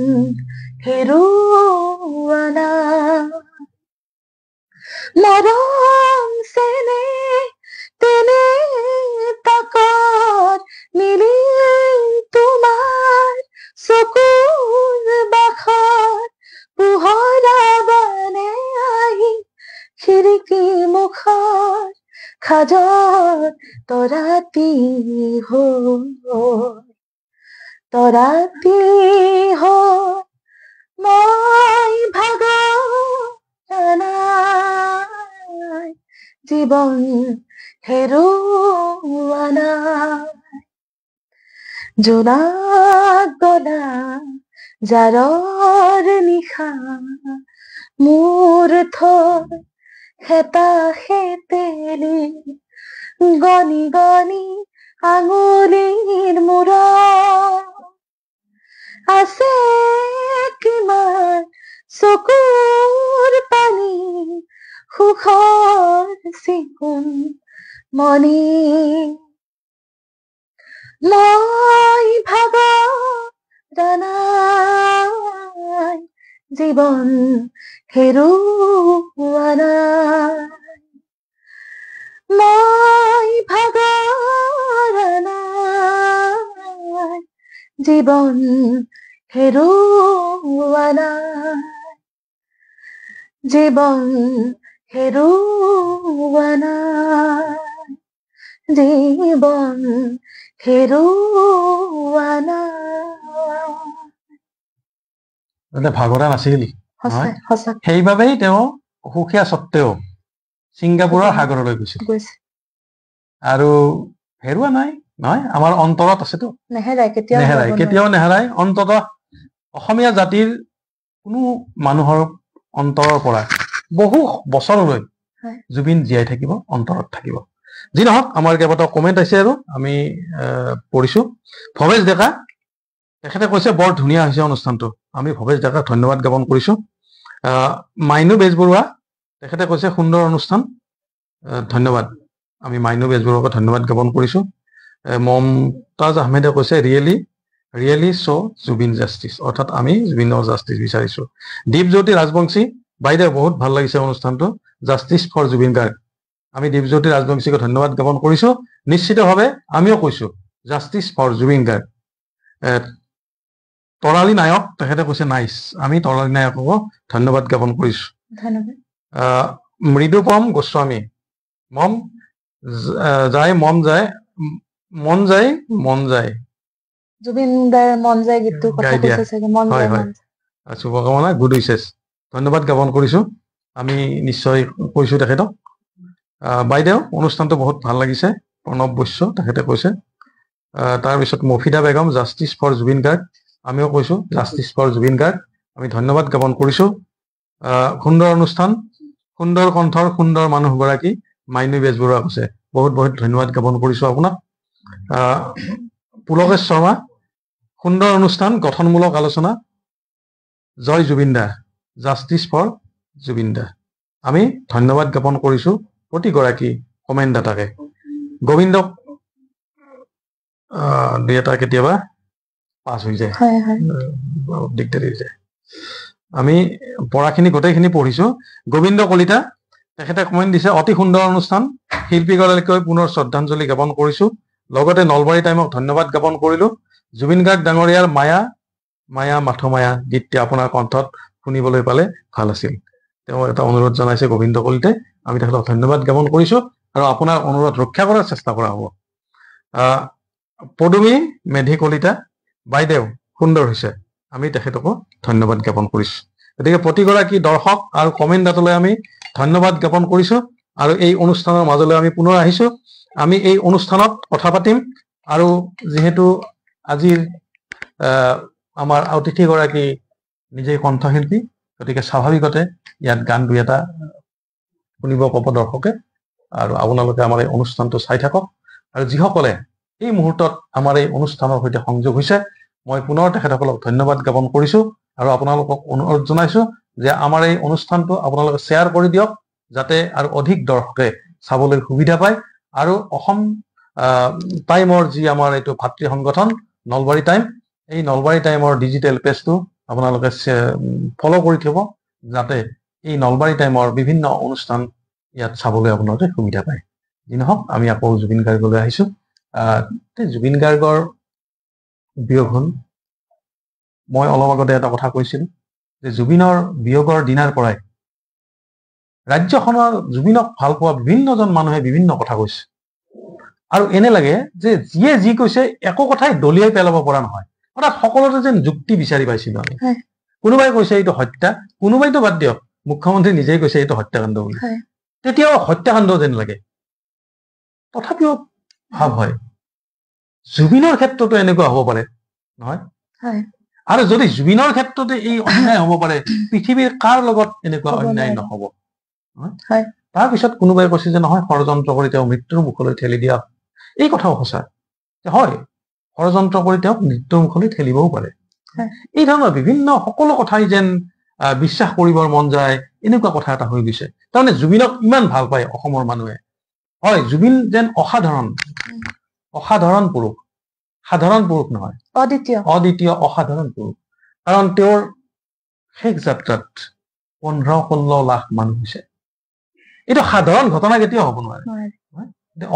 হেৰুওৱা নাই মৰম চেনেহ তেনে তাকত মিলি তোমাৰ চকুৰ বাখত পোহৰাবনে আহি খিৰিকী মুখত খাজত তৰাতি হৈ মই ভাগৰ নাই জীৱন হেৰুওৱা নাই জোনাক গলা জাৰৰ নিশা মোৰ থৈ হেতাহে তেলি গনি গনি আঙুলিৰ মূৰত আছে কিমান চকুৰ পানী সুখৰ চিকুণ মণি মই ভাগৰ নাই জীৱন হেৰুওৱা নাই মই ভাগৰ নাই, জীৱন হেৰুৱা নাই, জীৱন হেৰুৱা নাই, জীৱন হেৰুৱা নাই। ভাগৰা নাছিল সঁচাই সঁচা সেইবাবেই তেওঁ অসুখীয়া স্বত্তেও ছিংগাপুৰৰ সাগৰলৈ গৈছিল আৰু হেৰুৱা নাই নহয়, আমাৰ অন্তৰত আছেতো, নেহেৰাই কেতিয়াও নেহেৰাই, হেৰাব নোৱাৰে। কেতিয়াও নেহেৰাই। অন্ততঃ অসমীয়া জাতিৰ কোনো মানুহৰ অন্তৰৰ পৰা বহু বছৰলৈ হয়। জুবিন জীয়াই থাকিব, অন্তৰত থাকিব। যি নহওক, আমাৰ কেইবাটাও কমেণ্ট আছে আৰু আমি পঢ়িছো। ভৱেশ ডেকা তেখেতে কৈছে বৰ ধুনীয়া হৈছে অনুষ্ঠানটো। আমি ভৱেশ ডেকাক ধন্যবাদ জ্ঞাপন কৰিছো। মাইনু বেজবৰুৱা তেখেতে কৈছে সুন্দৰ অনুষ্ঠান, ধন্যবাদ। আমি মাইনু বেজবৰুৱাক ধন্যবাদ জ্ঞাপন কৰিছো। মমতাজ আহমেদে কৈছে ৰিয়েলি জুবিন জাষ্টিছ, অৰ্থাৎ আমি জুবিনৰ জাষ্টিছ বিচাৰিছো। দীপজ্যোতি ৰাজবংশী বাইদেউ বহুত ভাল লাগিছে অনুষ্ঠানটো, জাষ্টিছ ফৰ জুবিন গাৰ্গ। আমি দীপজ্যোতি ৰাজবংশীক ধন্যবাদ জ্ঞাপন কৰিছো। নিশ্চিতভাৱে আমিও কৈছো জাষ্টিছ ফৰ জুবিন গাৰ্গ। তৰালী নায়ক তেখেতে কৈছে নাইচ, আমি তৰালী নায়ককো ধন্যবাদ জ্ঞাপন কৰিছো। মৃদুপম গোস্বামী মন যায় জুবিন দাৰ মন যায় গীতটো কথা গাই দিয়া। কৈছে চাগে, মন হয় যায় হয়, শুভকামনা, গুড উইচেছ, ধন্যবাদ জ্ঞাপন কৰিছো। আমি নিশ্চয় কৈছো তেখেতক। বাইদেউ অনুষ্ঠানটো বহুত ভাল লাগিছে, প্ৰণৱ বৈশ্য তেখেতে কৈছে। তাৰপিছত মফিদা বেগম জাষ্টিছ ফৰ জুবিন গাৰ্গ, আমিও কৈছো জাষ্টিছ ফৰ জুবিন গাৰ্গ, আমি ধন্যবাদ জ্ঞাপন কৰিছো। সুন্দৰ অনুষ্ঠান, সুন্দৰ কণ্ঠৰ সুন্দৰ মানুহগৰাকী মাইনু বেজবৰুৱা কৈছে, বহুত বহুত ধন্যবাদ জ্ঞাপন কৰিছো আপোনাক। পুলকেশ শৰ্মা সুন্দৰ অনুষ্ঠান, গঠনমূলক আলোচনা, জয় জুবিন দা, জাষ্টিছ ফৰ জুবিন দা। আমি ধন্যবাদ জ্ঞাপন কৰিছো প্ৰতিগৰাকী কমেণ্টদাতাকে। গোবিন্দক দুই এটা কেতিয়াবা পাছ হৈ যায়, দিগদাৰী হৈ যায়। আমি পঢ়াখিনি গোটেইখিনি পঢ়িছো। গোবিন্দ কলিতা তেখেতে কমেণ্ট দিছে, অতি সুন্দৰ অনুষ্ঠান, শিল্পীগৰাকীলৈ পুনৰ শ্ৰদ্ধাঞ্জলি জ্ঞাপন কৰিছো। লগতে নলবাৰী টাইমক ধন্যবাদ জ্ঞাপন কৰিলো। জুবিন গাৰ্গ ডাঙৰীয়াৰ মায়া মাথো মায়া গীতটি আপোনাৰ কণ্ঠত শুনিবলৈ পালে ভাল আছিল। তেওঁ এটা অনুৰোধ জনাইছে গোবিন্দ কলিতাই, আমি তেখেতক ধন্যবাদ জ্ঞাপন কৰিছো আৰু আপোনাৰ অনুৰোধ ৰক্ষা কৰাৰ চেষ্টা কৰা হ'ব। পদুমী মেধি কলিতা বাইদেউ সুন্দৰ হৈছে, আমি তেখেতকো ধন্যবাদ জ্ঞাপন কৰিছো। গতিকে প্ৰতিগৰাকী দৰ্শক আৰু কমেণ্টদাতালৈ আমি ধন্যবাদ জ্ঞাপন কৰিছো আৰু এই অনুষ্ঠানৰ মাজলৈ আমি পুনৰ আহিছো। আমি এই অনুষ্ঠানত কথা পাতিম আৰু যিহেতু আজিৰ আমাৰ অতিথিগৰাকী নিজেই কণ্ঠশিল্পী, গতিকে স্বাভাৱিকতে ইয়াত গান দুই এটা শুনিব পাব দৰ্শকে। আৰু আপোনালোকে আমাৰ এই অনুষ্ঠানটো চাই থাকক। আৰু যিসকলে এই মুহূৰ্তত আমাৰ এই অনুষ্ঠানৰ সৈতে সংযোগ হৈছে, মই পুনৰ তেখেতসকলক ধন্যবাদ জ্ঞাপন কৰিছো আৰু আপোনালোকক অনুৰোধ জনাইছো যে আমাৰ এই অনুষ্ঠানটো আপোনালোকে শ্বেয়াৰ কৰি দিয়ক, যাতে আৰু অধিক দৰ্শকে চাবলৈ সুবিধা পায়। আৰু অসম টাইমৰ যি আমাৰ এইটো ভাতৃ সংগঠন নলবাৰী টাইম, এই নলবাৰী টাইমৰ ডিজিটেল পেজটো আপোনালোকে ফলো কৰি থব, যাতে এই নলবাৰী টাইমৰ বিভিন্ন অনুষ্ঠান ইয়াত চাবলৈ আপোনালোকে সুবিধা পায়। যি নহওক, আমি আকৌ জুবিন গাৰ্গলৈ আহিছো। জুবিন গাৰ্গৰ বিয়োগ হ'ল, মই অলপ আগতে এটা কথা কৈছিলো যে জুবিনৰ বিয়োগৰ দিনাৰ পৰাই ৰাজ্যখনৰ জুবিনক ভাল পোৱা বিভিন্নজন মানুহে বিভিন্ন কথা কৈছে। আৰু এনে লাগে যে যিয়ে যি কৈছে একো কথাই দলিয়াই পেলাব পৰা নহয়, অৰ্থাৎ সকলোতে যেন যুক্তি বিচাৰি পাইছিলো আমি। কোনোবাই কৈছে এইটো হত্যা, কোনোবাইতো বাদ দিয়ক, মুখ্যমন্ত্ৰী নিজেই কৈছে এইটো হত্যাকাণ্ড বুলি, তেতিয়াও হত্যাকাণ্ড যেন লাগে। তথাপিও ভাৱ হয় জুবিনৰ ক্ষেত্ৰতো এনেকুৱা হ'ব পাৰে নহয়। আৰু যদি জুবিনৰ ক্ষেত্ৰতে এই অন্যায় হ'ব পাৰে, পৃথিৱীৰ কাৰ লগত এনেকুৱা অন্যায় নহ'ব। তাৰপিছত কোনোবাই কৈছে যে নহয়, ষড়যন্ত্ৰ কৰি তেওঁ মৃত্যুৰ মুখলৈ ঠেলি দিয়া। এই কথাও সঁচা, হয়, ষড়যন্ত্ৰ কৰি তেওঁক মৃত্যুৰ মুখলৈ ঠেলিবও পাৰে। এই ধৰণৰ বিভিন্ন সকলো কথাই যেন বিশ্বাস কৰিবৰ মন যায়, এনেকুৱা কথা এটা হৈ গৈছে। তাৰমানে জুবিনক ইমান ভাল পায় অসমৰ মানুহে। হয়, জুবিন যেন অসাধাৰণ পুৰুষ, সাধাৰণ পুৰুষ নহয়, অদ্বিতীয় অসাধাৰণ পুৰুষ। কাৰণ তেওঁৰ শেষ যাত্ৰাত 15-16 লাখ মানুহ হৈছে। এইটো সাধাৰণ ঘটনা কেতিয়াও হ'ব নোৱাৰে।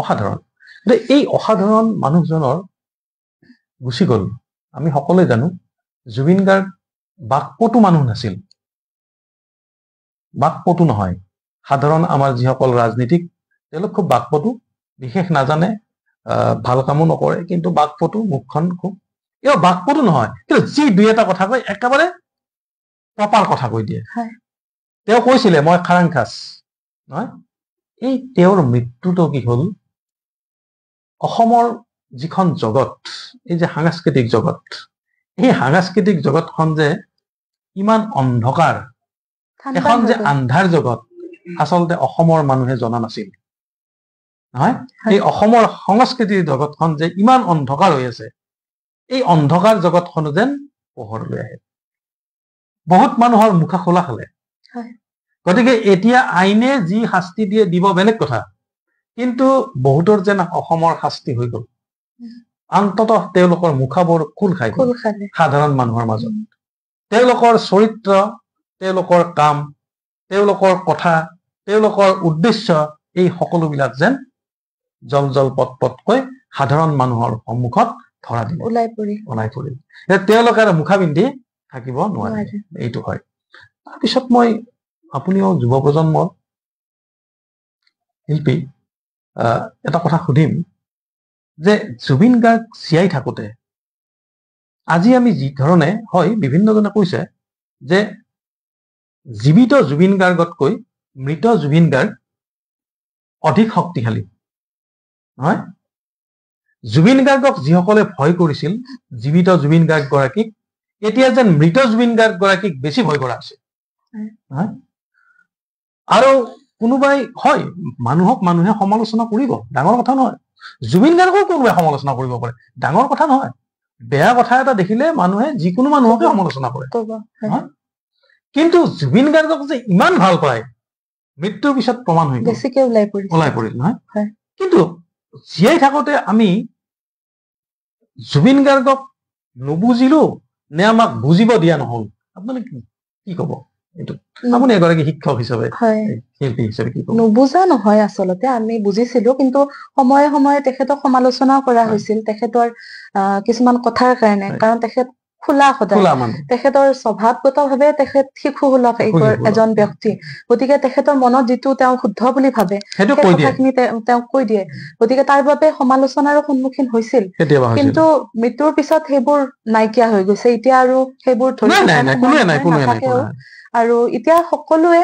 অসাধাৰণ। এই অসাধাৰণ মানুহজনৰ গুচি গ'ল। আমি সকলোৱে জানো জুবিন গাৰ্গ বাকপটু মানুহ নাছিল, বাকপটু নহয়। সাধাৰণ আমাৰ যিসকল ৰাজনীতিক তেওঁলোক খুব বাকপটু, বিশেষ নাজানে, ভাল কামো নকৰে, কিন্তু বাকপটু, মুখখন খুব এও বাকপটু নহয়, কিন্তু যি দুই এটা কথা কয় একেবাৰে প্ৰপাৰ কথা কৈ দিয়ে। তেওঁ কৈছিলে মই খাৰাংখাচ নহয়। এই তেওঁৰ মৃত্যুটো কি হ'ল, অসমৰ যিখন জগত, এই যে সাংস্কৃতিক জগত, এই সাংস্কৃতিক জগতখন যে ইমান অন্ধকাৰ, এখন যে আন্ধাৰ জগত, আচলতে অসমৰ মানুহে জনা নাছিল নহয়। এই অসমৰ সংস্কৃতিৰ জগতখন যে ইমান অন্ধকাৰ হৈ আছে, এই অন্ধকাৰ জগতখনো যেন পোহৰলৈ আহে। বহুত মানুহৰ মুখা খোলা খালে। গতিকে এতিয়া আইনে যি শাস্তি দিয়ে দিব বেলেগ কথা, কিন্তু বহুতৰ যেন অসমৰ শাস্তি হৈ গ'ল। অন্ততঃ তেওঁলোকৰ মুখাবোৰ খোল খাই গ'ল সাধাৰণ মানুহৰ মাজত। তেওঁলোকৰ চৰিত্ৰ, তেওঁলোকৰ কাম, তেওঁলোকৰ কথা, তেওঁলোকৰ উদ্দেশ্য, এই সকলোবিলাক যেন জল জল পট পটকৈ সাধাৰণ মানুহৰ সন্মুখত ধৰা দিলে, ওলাই পৰিল। তেওঁলোকে আৰু মুখা পিন্ধি থাকিব নোৱাৰে, এইটো হয়। তাৰপিছত মই আপুনিও যুৱ প্ৰজন্মৰ শিল্পী এটা কথা সুধিম যে জুবিন গাৰ্গ জীয়াই থাকোতে, আজি আমি যি ধৰণে হয়, বিভিন্নজনে কৈছে যে জীৱিত জুবিন গাৰ্গতকৈ মৃত জুবিন গাৰ্গ অধিক শক্তিশালী নহয়। জুবিন গাৰ্গক যিসকলে ভয় কৰিছিল জীৱিত জুবিন গাৰ্গ গৰাকীক, এতিয়া যেন মৃত জুবিন গাৰ্গ গৰাকীক বেছি ভয় কৰা আছে নহয়। আৰু কোনোবাই হয়, মানুহক মানুহে সমালোচনা কৰিব, ডাঙৰ কথা নহয়। জুবিন গাৰ্গক কোনোবাই সমালোচনা কৰিব পাৰে, ডাঙৰ কথা নহয়। বেয়া কথা এটা দেখিলে মানুহে যিকোনো মানুহকে সমালোচনা কৰে, কিন্তু জুবিন গাৰ্গক যে ইমান ভাল পায় মৃত্যুৰ পিছত প্ৰমাণ হৈ বেছিকে ওলাই পৰিল নহয়। কিন্তু জীয়াই থাকোতে আমি জুবিন গাৰ্গক নুবুজিলো নে আমাক বুজিব দিয়া নহল, আপুনি কি কব এইটো? আপুনি এগৰাকী শিক্ষক হিচাপে, শিল্পী হিচাপে কি কব? নুবুজা নহয়, আচলতে আমি বুজিছিলো, কিন্তু সময়ে সময়ে তেখেতক সমালোচনাও কৰা হৈছিল তেখেতৰ কিছুমান কথাৰ কাৰণে। কাৰণ তেখেত খোলা সদায়, তেখেতৰ স্বভাৱগতভাৱে তেখেত শিশু সুলভ এজন ব্যক্তি। গতিকে তেখেতৰ মনত যিটো তেওঁ শুদ্ধ বুলি ভাবে সেই কথাখিনি তেওঁক কৈ দিয়ে। গতিকে তাৰ বাবে সমালোচনাৰো সন্মুখীন হৈছিল, কিন্তু মৃত্যুৰ পিছত সেইবোৰ নাইকিয়া হৈ গৈছে। এতিয়া আৰু সেইবোৰ ধৰি নাথাকেও। আৰু এতিয়া সকলোৱে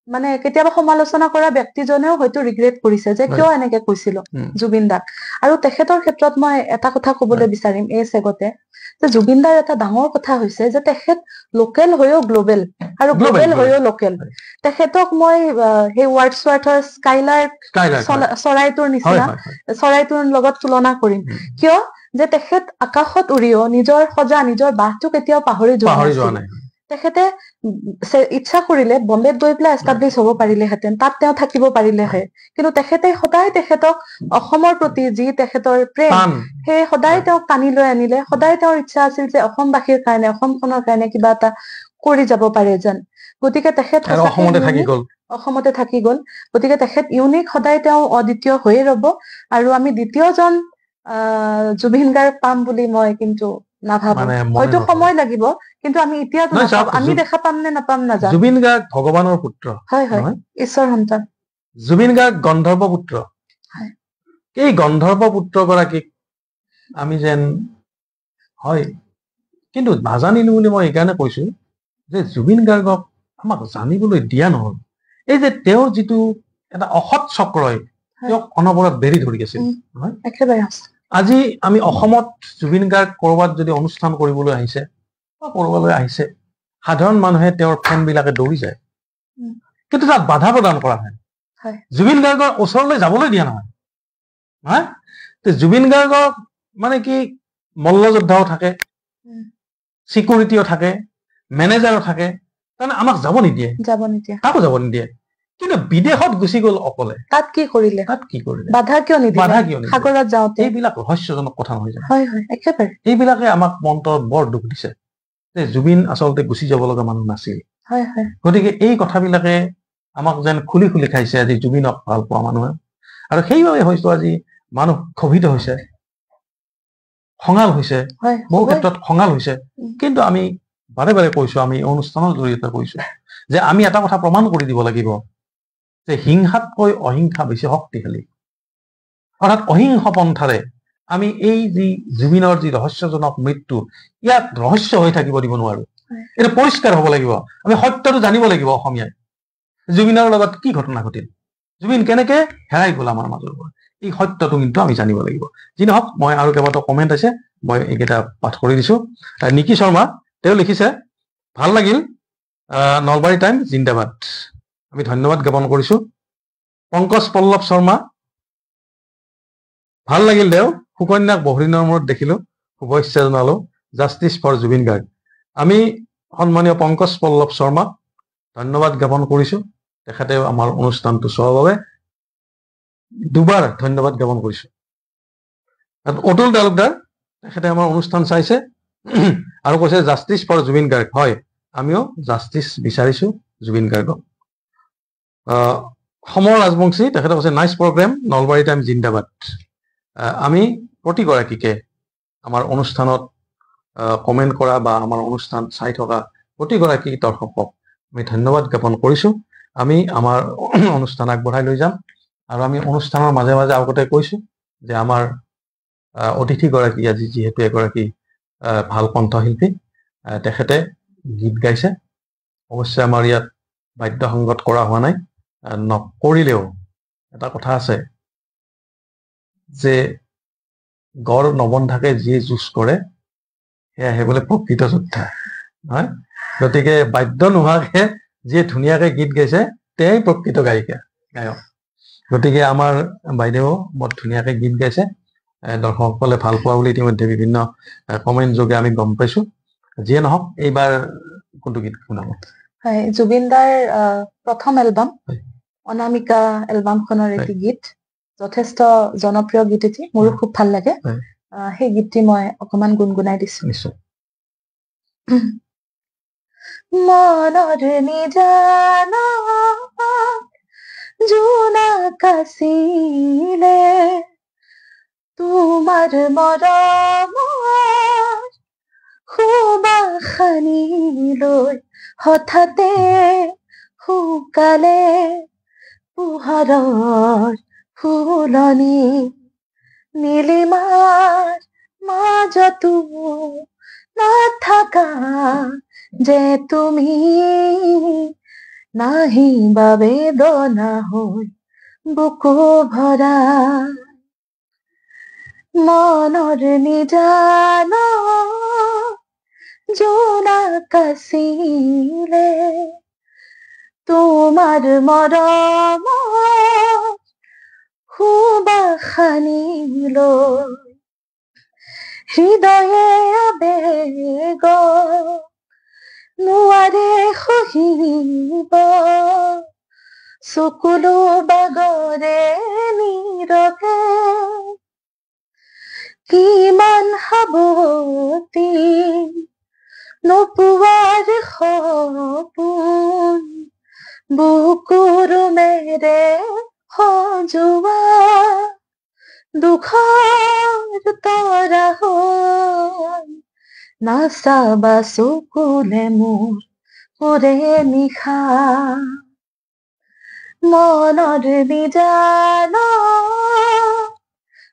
মানে কেতিয়াবা সমালোচনা কৰা ব্যক্তিজনেও হয়তো ৰিগ্ৰেট কৰিছে যে কিয় এনেকে কৈছিলো জুবিন দাক। আৰু তেখেতৰ ক্ষেত্ৰত মই এটা কথা কবলৈ বিচাৰিম এই চেগতে, যে জুবিন দাৰ এটা ডাঙৰ কথা হৈছে যে তেখেত লোকেল হৈও গ্লবেল, আৰু গ্লবেল হৈও লোকেল। তেখেতক মই সেই ৱাৰ্ডছৱাৰ্থৰ স্কাইলাৰ্ক চৰাইটোৰ নিচিনা, চৰাইটোৰ লগত তুলনা কৰিম। কিয় যে তেখেত আকাশত উৰিও নিজৰ সজা, নিজৰ বাসটো কেতিয়াও পাহৰি যোৱা নাই। তেখেতে ইচ্ছা কৰিলে বম্বেত গৈ পেলাই এষ্টাব্লিছ হব পাৰিলেহেঁতেন, তাত তেওঁ থাকিব পাৰিলে হয়, কিন্তু তেখেতে সদায় তেখেতক অসমৰ প্ৰতি যি তেখেতৰ প্ৰেম, সেই সদায় তেওঁক টানি লৈ আনিলে। সদায় তেওঁৰ ইচ্ছা আছিল যে অসমবাসীৰ কাৰণে, অসমখনৰ কাৰণে কিবা এটা কৰি যাব পাৰে যেন। গতিকে তেখেত অসমতে থাকি গল। গতিকে তেখেত ইউনিক, সদায় তেওঁ অদ্বিতীয় হৈয়ে ৰব। আৰু আমি দ্বিতীয়জন জুবিন গাৰ্গ পাম বুলি মই কিন্তু নাভাবো। হয়তো সময় লাগিব, কিন্তু আমি এতিয়া আমি দেখা পাম নে নাপাম নাজানো। জুবিন গাৰ্গ ভগৱানৰ পুত্ৰ, হয় হয়, ঈশ্বৰ সন্তান। জুবিন গাৰ্গ গন্ধৰ্ব পুত্ৰ। এই গন্ধৰ্ব পুত্ৰ গৰাকীক আমি যেন হয়, কিন্তু নাজানিলো বুলি মই এইকাৰণে কৈছো যে জুবিন গাৰ্গক আমাক জানিবলৈ দিয়া নহল। এই যে তেওঁৰ যিটো এটা অসৎ চক্ৰই তেওঁক অনবৰত বেৰি ধৰি আছিল নহয়। আজি আমি অসমত জুবিন গাৰ্গ কৰবাত যদি অনুষ্ঠান কৰিবলৈ আহিছে বা কৰবালৈ আহিছে, সাধাৰণ মানুহে তেওঁৰ ফেন বিলাকে দৌৰি যায়, কিন্তু তাত বাধা প্ৰদান কৰা হয়। জুবিন গাৰ্গৰ ওচৰলৈ যাবলৈ দিয়া নহয়। জুবিন গাৰ্গক মানে কি, মল্লযোদ্ধাও থাকে, চিকিউৰিটিও থাকে, মেনেজাৰো থাকে, তাৰমানে আমাক যাব নিদিয়ে, কাকো যাব নিদিয়ে। কিন্তু বিদেশত গুচি গল অকলে, তাত কি কৰিলে, বাধা কিয় নিদিলে, সাগৰত যাওঁতে। এইবিলাক ৰহস্যজনক কথা নহয় জানো? একেবাৰে এইবিলাকে আমাক মন্ত্ৰত বৰ দুখ দিছে যে জুবিন আচলতে গুচি যাব লগা মানুহ নাছিল। গতিকে এই কথাবিলাকে আমাক যেন খুলি খুলি খাইছে আজি জুবিনক ভাল পোৱা মানুহে। আৰু সেইবাবে হয়তো আজি মানুহ ক্ষোভিত হৈছে, খঙাল হৈছে, হয় বহু হ'বই। ক্ষেত্ৰত খঙাল হৈছে। কিন্তু আমি বাৰে বাৰে কৈছো, আমি অনুষ্ঠানৰ জৰিয়তে কৈছো যে আমি এটা কথা প্ৰমাণ কৰি দিব লাগিব যে হিংসাতকৈ অহিংসা বেছি শক্তিশালী। অৰ্থাৎ অহিংস পন্থাৰে আমি এই যি জুবিনৰ যি ৰহস্যজনক মৃত্যু, ইয়াক ৰহস্য হৈ থাকিব দিব নোৱাৰো। এইটো পৰিষ্কাৰ হ'ব লাগিব। আমি সত্যটো জানিব লাগিব অসমীয়াই, জুবিনৰ লগত কি ঘটনা ঘটিল, জুবিন কেনেকে হেৰাই গ'ল আমাৰ মাজৰ পৰা। এই সত্যটো কিন্তু আমি জানিব লাগিব। যি নহওক, মই আৰু কেইবাটাও কমেণ্ট আছে, মই এইকেইটা পাঠ কৰি দিছো। নিকি শৰ্মা, তেওঁ লিখিছে, ভাল লাগিল, নলবাৰী টাইম জিন্দাবাদ। আমি ধন্যবাদ জ্ঞাপন কৰিছো। পংকজ পল্লৱ শৰ্মা, ভাল লাগিল দেও, সুকন্যাক বহুদিনৰ মূৰত দেখিলো, শুভেচ্ছা জনালো, জাষ্টিছ ফৰ জুবিন গাৰ্গ। আমি সন্মানীয় পংকজ পল্লৱ শৰ্মাক ধন্যবাদ জ্ঞাপন কৰিছো। তেখেতে আমাৰ অনুষ্ঠানটো চোৱাৰ বাবে দুবাৰ ধন্যবাদ জ্ঞাপন কৰিছো। অতুল তালুকদাৰ, তেখেতে আমাৰ অনুষ্ঠান চাইছে আৰু কৈছে জাষ্টিছ ফৰ জুবিন গাৰ্গ। হয়, আমিও জাষ্টিছ বিচাৰিছো জুবিন গাৰ্গক। সমৰ ৰাজবংশী, তেখেতে কৈছে নাইচ প্ৰগ্ৰেম, নলবাৰী টাইম জিন্দাবাদ। আমি প্ৰতিগৰাকীকে আমাৰ অনুষ্ঠানত কমেণ্ট কৰা বা আমাৰ অনুষ্ঠান চাই থকা প্ৰতিগৰাকী দৰ্শকক আমি ধন্যবাদ জ্ঞাপন কৰিছো। আমি আমাৰ অনুষ্ঠান আগবঢ়াই লৈ যাম। আৰু আমি অনুষ্ঠানৰ মাজে মাজে আগতে কৈছো যে আমাৰ অতিথিগৰাকী আজি যিহেতু এগৰাকী ভাল কণ্ঠশিল্পী, তেখেতে গীত গাইছে। অৱশ্যে আমাৰ ইয়াত বাদ্যসংগত কৰা হোৱা নাই। নকৰিলেও এটা কথা আছে যে গড় নবন্ধাকে যিয়ে যুঁজ কৰে সেয়াহে বোলে প্ৰকৃত যোদ্ধা, নহয়? গতিকে বাদ্য নোহোৱাকে যিয়ে ধুনীয়াকে গীত গাইছে তেওঁই প্ৰকৃত গায়ক। গতিকে আমাৰ বাইদেউ বৰ ধুনীয়াকে গীত গাইছে, দৰ্শকসকলে ভাল পোৱা বুলি ইতিমধ্যে বিভিন্ন কমেণ্ট যোগে আমি গম পাইছো। যিয়ে নহওক, এইবাৰ কোনটো গীত শুনাব? হয়, জুবিন দাৰ প্ৰথম এলবাম অনামিকা এলবামখনৰ এটি গীত, যথেষ্ট জনপ্ৰিয় গীত এটি, মোৰো খুব ভাল লাগে। সেই গীতটি মই অকমান গুণগুণাই দিছো। নিশ্চয়। মনৰ নিজানা জোনাক আছিলে, তোমাৰ মৰমৰ সুবাসনি লৈ হঠাতে শুকালে পোহৰৰ ফুলনি, নীলিমাৰ মাজতো নাথাকা যে তুমি, নাহিবা বেদনা হৈ বুকু ভৰা। মনৰ নিজানা জোনাক আছিলে, তোমাৰ মৰমৰ সুবাসনি লৈ হৃদয়ে আবেগ নোৱাৰে সহিব, চকুলো বাগৰে নীৰৱে, কিমান সাৱতি নোপোৱাৰ সপোন, বুকুৰ মেৰে সজোৱা দুখৰ তৰা হৈ, নাচাবা চকুলে মোৰ ওৰে নিশা। মনৰ নিজানা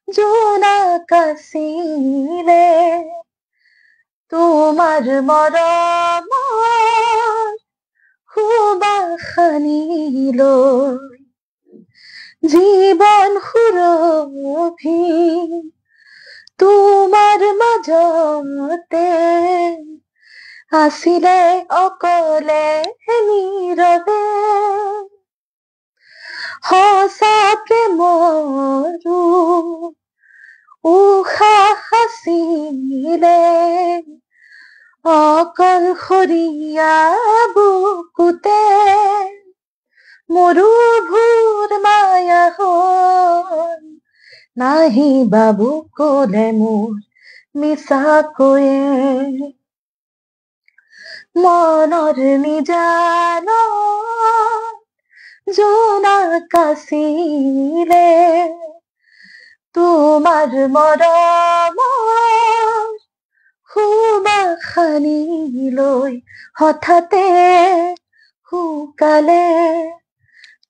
জোনাক আছিলে, তোমাৰ মৰমৰ সুবাসনি লৈ জীৱন সুৰভি তোমাৰ মাজতে আছিলে অকলে নীৰৱে, সঁচা প্ৰেমৰো উশাহ আছিলে, অকলশৰীয়া বুকুতে মৰুভূৰ মায়া হ'ল, নাহিবা বুকুলে মোৰ মিছাকৈয়ে। মনৰ নিজানা জোনাক আছিলে তোমাৰ মৰমৰ সুবাসনি লৈ হঠাতে শুকালে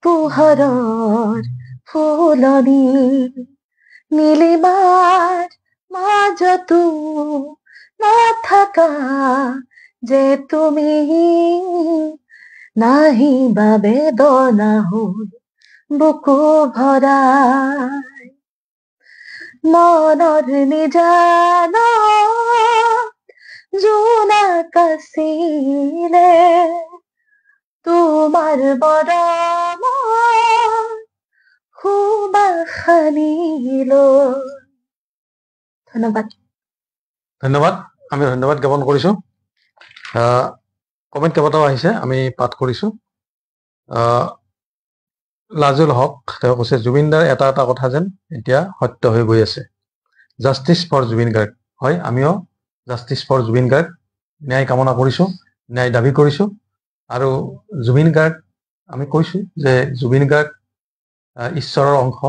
পোহৰৰ ফুলনি নীলিমাৰ মাজতো নাথাকা যে তুমি নাহিবা বেদনা হৈ বুকু ভৰাই মনৰ নিজানা জোনাক আছিলে তোমাৰ মৰমৰ সুবাসনি লৈ। ধন্যবাদ। ধন্যবাদ। আমি ধন্যবাদ জ্ঞাপন কৰিছো। কমেণ্ট কেইবাটাও আহিছে, আমি পাঠ কৰিছো। লাজুল হক তেওঁ কৈছে, জুবিনদাৰ এটা এটা কথা যেন এতিয়া সত্য হৈ গৈ আছে। Justice for Zubeen Garg. হয়, আমিও জাষ্টিচ ফৰ জুবিন গাৰ্গ ন্যায় কামনা কৰিছো, ন্যায় দাবী কৰিছো। আৰু জুবিন গাৰ্গ আমি কৈছো যে জুবিন গাৰ্গ ঈশ্বৰৰ অংশ।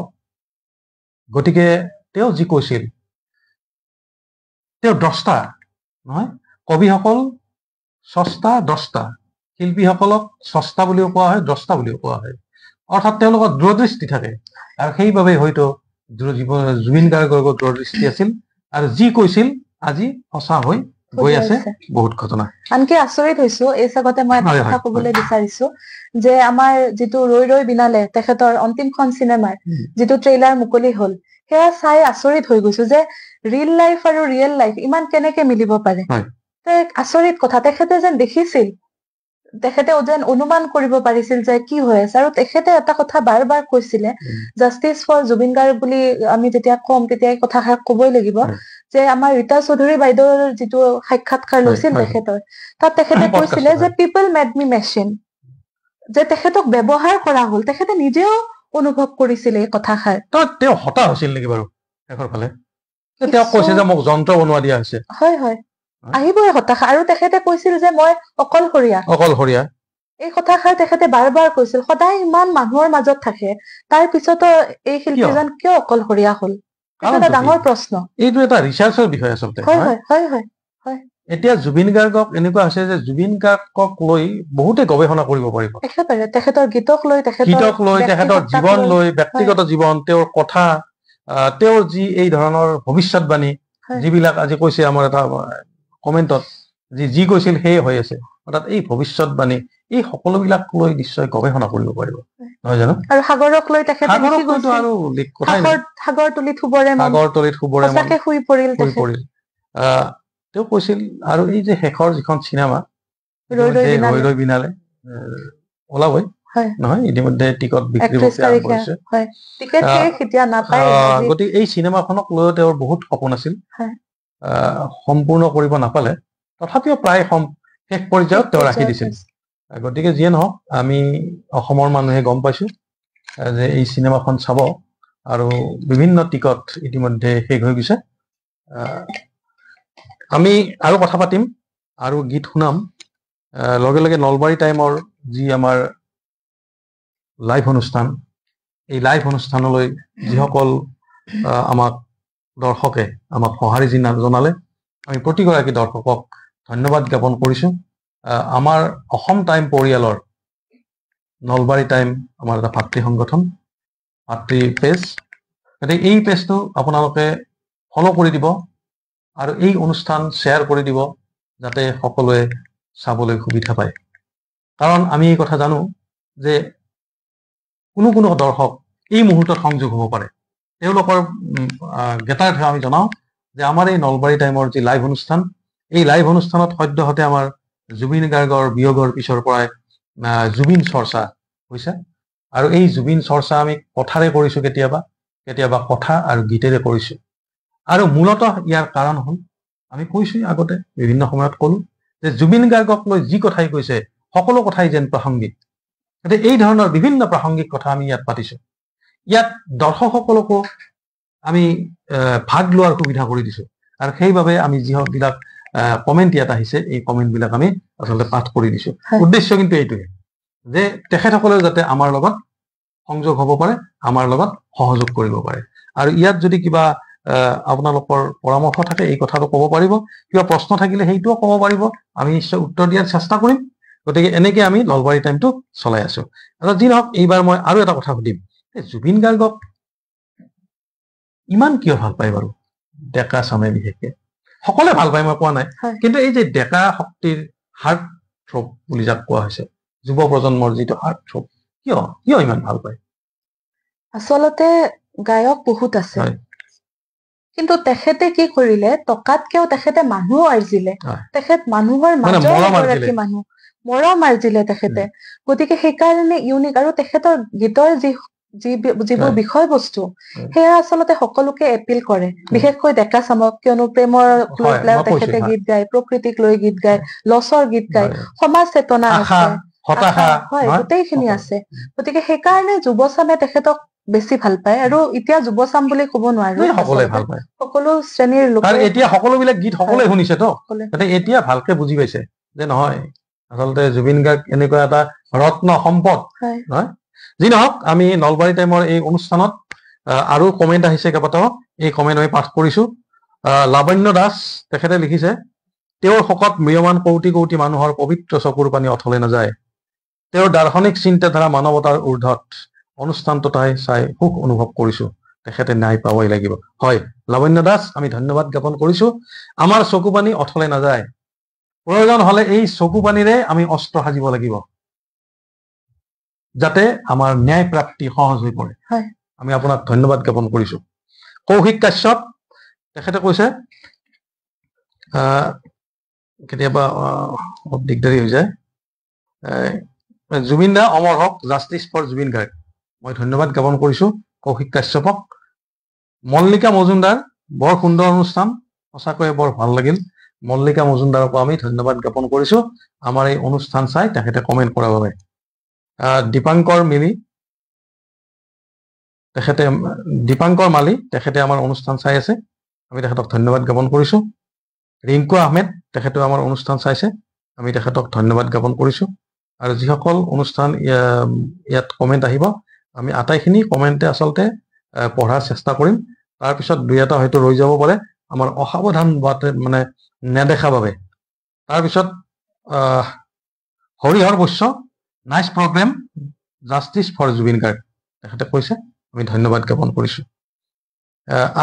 গতিকে তেওঁ যি কৈছিল, তেওঁ দ্ৰষ্টা নহয়, কবিসকল স্ৰষ্টা দ্ৰষ্টা, শিল্পীসকলক স্ৰষ্টা বুলিও কোৱা হয়, দ্ৰষ্টা বুলিও কোৱা হয়। অৰ্থাৎ তেওঁলোকৰ দূৰদৃষ্টি থাকে, আৰু সেইবাবে হয়তো জুবিন গাৰ্গৰ দূৰদৃষ্টি আছিল, আৰু যি কৈছিল আজি সঁচা হৈ গৈ আছে বহুত ঘটনা। আনকি আচৰিত হৈছো এই চাগতে মই এটা কথা কবলৈ বিচাৰিছো যে আমাৰ যিটো ৰৈ ৰৈ বিনালে তেখেতৰ অন্তিমখন চিনেমাৰ যিটো ট্ৰেইলাৰ মুকলি হল, সেয়া চাই আচৰিত হৈ গৈছো যে ৰিয়েল লাইফ আৰু ৰিয়েল লাইফ ইমান কেনেকে মিলিব পাৰে। আচৰিত কথা, তেখেতে যেন দেখিছিল, তেখেতে যেন অনুমান কৰিব পাৰিছিল যে কি হৈ আছে। আৰু তেখেতে এটা কথা বাৰ বাৰ কৈছিলে, জাষ্টিচ ফৰ জুবিন গাৰ্গ বুলি আমি যেতিয়া কম তেতিয়া এই কথাষাৰ কবই লাগিব যে আমাৰ ৰীতা চৌধুৰী বাইদেউৰ যিটো সাক্ষাৎকাৰ লৈছিল তেখেতৰ, তাত তেখেতে কৈছিলে যে পিপল মেড মি মেচিন, যে তেখেতক ব্যৱহাৰ কৰা হল। তেখেতে নিজেও অনুভৱ কৰিছিল এই কথাষাৰ। তেওঁ হতাশ হৈছিল নেকি বাৰু শেষৰ ফালে? তেওঁ কৈছে যে মোক যন্ত্ৰ বনোৱা দিয়া হৈছে। হয় হয়, আহিবই হতাশা। আৰু তেখেতে কৈছিল যে মই অকলশৰীয়া। এই কথাষাৰ তেখেতে বাৰ বাৰ কৈছিল। সদায় ইমান মানুহৰ মাজত থাকে, তাৰ পিছতো এই শিল্পীজন কিয় অকলশৰীয়া হল? এইটো এটা ডাঙৰ প্ৰশ্ন। এইটো এটা ৰিচাৰ্চৰ বিষয় আচলতে। এতিয়া জুবিন গাৰ্গক এনেকুৱা হৈছে যে জুবিন গাৰ্গক লৈ বহুতে গৱেষণা কৰিব পাৰিব। একেবাৰে তেখেতৰ গীতক লৈ, তেখেতৰ জীৱন লৈ, ব্যক্তিগত জীৱন, তেওঁৰ কথা, তেওঁৰ যি এই ধৰণৰ ভৱিষ্যতবাণী যিবিলাক আজি কৈছে আমাৰ এটা কমেণ্টত, যি কৈছিল সেয়ে হৈ আছে। অৰ্থাৎ এই ভৱিষ্যতবাণী, এই সকলোবিলাক লৈ নিশ্চয় গৱেষণা কৰিব পাৰিব, নহয় জানো? আৰু সাগৰক লৈ তেখেতে সাগৰ তলিত শুবৰে মন শুই পৰিল। তেওঁ কৈছিল। আৰু এই যে শেষৰ যিখন চিনেমা ৰৈ ৰৈ বিনালে ওলাবই নহয়, ইতিমধ্যে টিকট বিক্ৰী কৰিছে। গতিকে এই চিনেমাখনক লৈ তেওঁৰ বহুত সপোন আছিল, সম্পূৰ্ণ কৰিব নাপালে, তথাপিও প্ৰায় শেষ পৰ্যায়ত তেওঁ ৰাখি দিছিল। গতিকে যিয়ে নহওক, আমি অসমৰ মানুহে গম পাইছো যে এই চিনেমাখন চাব, আৰু বিভিন্ন টিকট ইতিমধ্যে শেষ হৈ গৈছে। আমি আৰু কথা পাতিম আৰু গীত শুনাম। লগে লগে নলবাৰী টাইমৰ যি আমাৰ লাইভ অনুষ্ঠান, এই লাইভ অনুষ্ঠানলৈ যিসকল আমাক দৰ্শকে আমাক সঁহাৰি জনালে, আমি প্ৰতিগৰাকী দৰ্শকক ধন্যবাদ জ্ঞাপন কৰিছো। আমাৰ অসম টাইম পৰিয়ালৰ নলবাৰী টাইম আমাৰ এটা ভাতৃ সংগঠন, ভাতৃ পেজ। গতিকে এই পেজটো আপোনালোকে ফ'ল' কৰি দিব, আৰু এই অনুষ্ঠান শ্বেয়াৰ কৰি দিব, যাতে সকলোৱে চাবলৈ সুবিধা পায়। কাৰণ আমি এই কথা জানো যে কোনো কোনো দৰ্শক এই মুহূৰ্তত সংযোগ হ'ব পাৰে। তেওঁলোকৰ জ্ঞাতাৰ্থে আমি জনাওঁ যে আমাৰ এই নলবাৰী টাইমৰ যি লাইভ অনুষ্ঠান, এই লাইভ অনুষ্ঠানত সদ্যহতে আমাৰ জুবিন গাৰ্গৰ বিয়োগৰ পিছৰ পৰাই জুবিন চৰ্চা হৈছে। আৰু এই জুবিন চৰ্চা আমি কথাৰে কৰিছো, কেতিয়াবা কথা আৰু গীতেৰে কৰিছো। আৰু মূলতঃ ইয়াৰ কাৰণ হ'ল, আমি কৈছো আগতে, বিভিন্ন সময়ত কলো যে জুবিন গাৰ্গক লৈ যি কথাই কৈছে সকলো কথাই যেন প্ৰাসংগিক। গতিকে এই ধৰণৰ বিভিন্ন প্ৰাসংগিক কথা আমি ইয়াত পাতিছো। ইয়াত দৰ্শকসকলকো আমি ভাগ লোৱাৰ সুবিধা কৰি দিছো, আৰু সেইবাবে আমি যিবিলাক কমেণ্ট ইয়াত আহিছে, এই কমেণ্ট বিলাক আমি আচলতে পাঠ কৰি দিছো। উদ্দেশ্য কিন্তু এইটোৱে যে তেখেতসকলেও যাতে আমাৰ লগত সংযোগ হ'ব পাৰে, আমাৰ লগত সহযোগ কৰিব পাৰে। আৰু ইয়াত যদি কিবা আপোনালোকৰ পৰামৰ্শ থাকে এই কথাটো ক'ব পাৰিব, কিবা প্ৰশ্ন থাকিলে সেইটোও ক'ব পাৰিব, আমি নিশ্চয় উত্তৰ দিয়াৰ চেষ্টা কৰিম। গতিকে এনেকে আমি নলবাৰী টাইমটো চলাই আছো। আৰু যি নহওক এইবাৰ মই আৰু এটা কথা সুধিম, জুবিন গাৰ্গক ইমান কিয় ভাল পায় বাৰু ডেকা চামে? বিশেষকে সকলোৱে ভাল পায়, মই কোৱা নাই, কিন্তু এই যে ডেকা শক্তিৰ হাৰ্ট থ্ৰব বুলি যাক কোৱা হৈছে, যুৱ প্ৰজন্মৰ যিটো হাৰ্ট থ্ৰব, কিয় কিয় ইমান ভাল পায়? আচলতে গায়ক বহুত আছে, হয় কিন্তু তেখেতে কি কৰিলে, টকাতকেও তেখেতে মানুহ আৰ্জিলে। হয়। তেখেত মানুহৰ মানে মাজৰ মৰম আৰ্জিলে। এগৰাকী মানুহ, মৰম আৰ্জিলে তেখেতে। গতিকে সেইকাৰণে ইউনিক। আৰু তেখেতৰ গীতৰ যিবোৰ হয়। বিষয়বস্তু, হয়। সেয়া আচলতে সকলোকে এপিল কৰে, বিশেষকৈ ডেকা চামক, কিয়নো প্ৰেমৰ লৈ হয়, পেলাই মই কৈছো, তেখেতে হয়। গীত গায়, প্ৰকৃতিক লৈ গীত গায়, লছৰ গীত গায়, হয়। সমাজ চেতনা আশা, আছে, হতাশা, হয়, নহয়? গোটেইখিনি সকলো। আছে। গতিকে সেইকাৰণে যুৱচামে তেখেতক বেছি ভাল পায়। আৰু এতিয়া যুৱচাম বুলি ক'ব নোৱাৰো, নাই, সকলোৱে আচলতে ভাল পায়। সকলো শ্ৰেণীৰ কাৰণ লোকে এতিয়া সকলোবিলাক গীত সকলোৱে শুনিছেতো, সকলোৱে গতিকে এতিয়া ভালকে বুজি পাইছে যে নহয়, আচলতে জুবিন গাৰ্গ এনেকুৱা এটা ৰত্ন সম্পদ, হয়। নহয়? যি নহওক, আমি নলবাৰী টাইমৰ এই অনুষ্ঠানত আৰু কমেণ্ট আহিছে কেইবাটাও, এই কমেণ্ট আমি পাঠ কৰিছো। লাৱণ্য দাস তেখেতে লিখিছে, তেওঁৰ শোকত ম্ৰিয়মান কৌটি কৌটি মানুহৰ পবিত্ৰ চকুৰ পানী অথলে নাযায়। তেওঁৰ দাৰ্শনিক চিন্তাধাৰা মানৱতাৰ ঊৰ্ধত। অনুষ্ঠানটো চাই সুখ অনুভৱ কৰিছো। তেখেতে ন্যায় পাবই লাগিব। হয় লাৱণ্য দাস, আমি ধন্যবাদ জ্ঞাপন কৰিছো। আমাৰ চকু পানী অথলে নাযায়, প্ৰয়োজন হলে এই চকু পানীৰে আমি অস্ত্ৰ সাজিব লাগিব, যাতে আমাৰ ন্যায় প্ৰাপ্তি সহজ হৈ পৰে। আমি আপোনাক ধন্যবাদ জ্ঞাপন কৰিছো। কৌশিক কাশ্যপ তেখেতে কৈছে, কেতিয়াবা দিগদাৰী হৈ যায়, জুবিন দা অমৰ হওক, জাষ্টিছ ফৰ জুবিন গাৰ্গ। মই ধন্যবাদ জ্ঞাপন কৰিছো কৌশিক কাশ্যপক। মল্লিকা মজুমদাৰ, বৰ সুন্দৰ অনুষ্ঠান, সঁচাকৈয়ে বৰ ভাল লাগিল। মল্লিকা মজুমদাৰকো আমি ধন্যবাদ জ্ঞাপন কৰিছো আমাৰ এই অনুষ্ঠান চাই তেখেতে কমেণ্ট কৰাৰ বাবে। দীপাংকৰ মালি তেখেতে আমাৰ অনুষ্ঠান চাই আছে, আমি তেখেতক ধন্যবাদ জ্ঞাপন কৰিছো। ৰিংকু আহমেদ তেখেতেও আমাৰ অনুষ্ঠান চাইছে, আমি তেখেতক ধন্যবাদ জ্ঞাপন কৰিছো। আৰু যিসকল অনুষ্ঠান ইয়াত কমেণ্ট আহিব, আমি আটাইখিনি কমেণ্টে আচলতে পঢ়াৰ চেষ্টা কৰিম। তাৰপিছত দুই এটা হয়তো ৰৈ যাব পাৰে আমাৰ অসাৱধান মানে নেদেখা বাবে। তাৰপিছত Harihar Baishya, nice program, justice for Zubeen Garg তেখেতে কৈছে, আমি ধন্যবাদ জ্ঞাপন কৰিছো।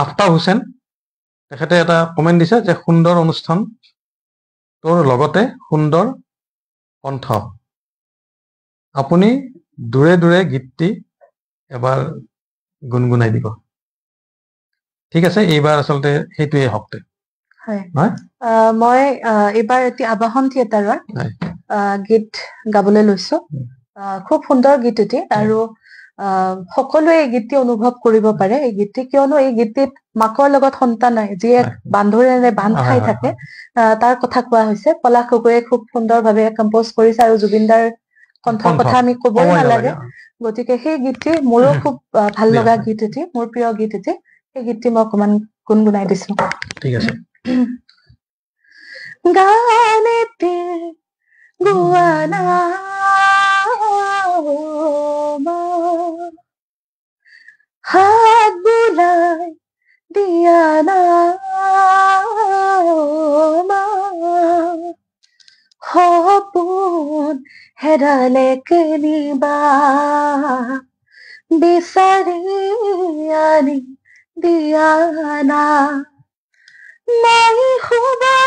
আফতাব হুছেইন তেখেতে এটা কমেণ্ট দিছে যে সুন্দৰ অনুষ্ঠান, তোৰ লগতে সুন্দৰ কণ্ঠ, আপুনি দূৰে দূৰে গীতটি এবাৰ গুণগুণাই দিব। ঠিক আছে, এইবাৰ আচলতে সেইটোৱে হওক। মই এইবাৰ এটি আবাহন থিয়েটাৰৰ গীত গাবলৈ লৈছো। খুব সুন্দৰ গীত এটি, আৰু সকলোৱে এই গীতটি অনুভৱ কৰিব পাৰে এই গীতটি, কিয়নো এই গীতটিত মাকৰ লগত সন্তান যিয়ে বান্ধোনেৰে বান্ধ খাই থাকে তাৰ কথা কোৱা হৈছে। পলাশ গগৈয়ে খুব সুন্দৰভাৱে কম্প'জ কৰিছে, আৰু জুবিনদাৰ কণ্ঠৰ কথা আমি কবই নালাগে। গতিকে সেই গীতটি মোৰো খুব ভাল লগা গীত এটি, মোৰ প্ৰিয় গীত এটি। সেই গীতটি মই অকমান গুণগুণাই দিছো। ঠিক আছে। গানেতে গুৱানা হাত বুলাই দিয়া না সপোন হেৰালে কেনিবা বিচাৰি আনি দিয়া না, নাই শুবা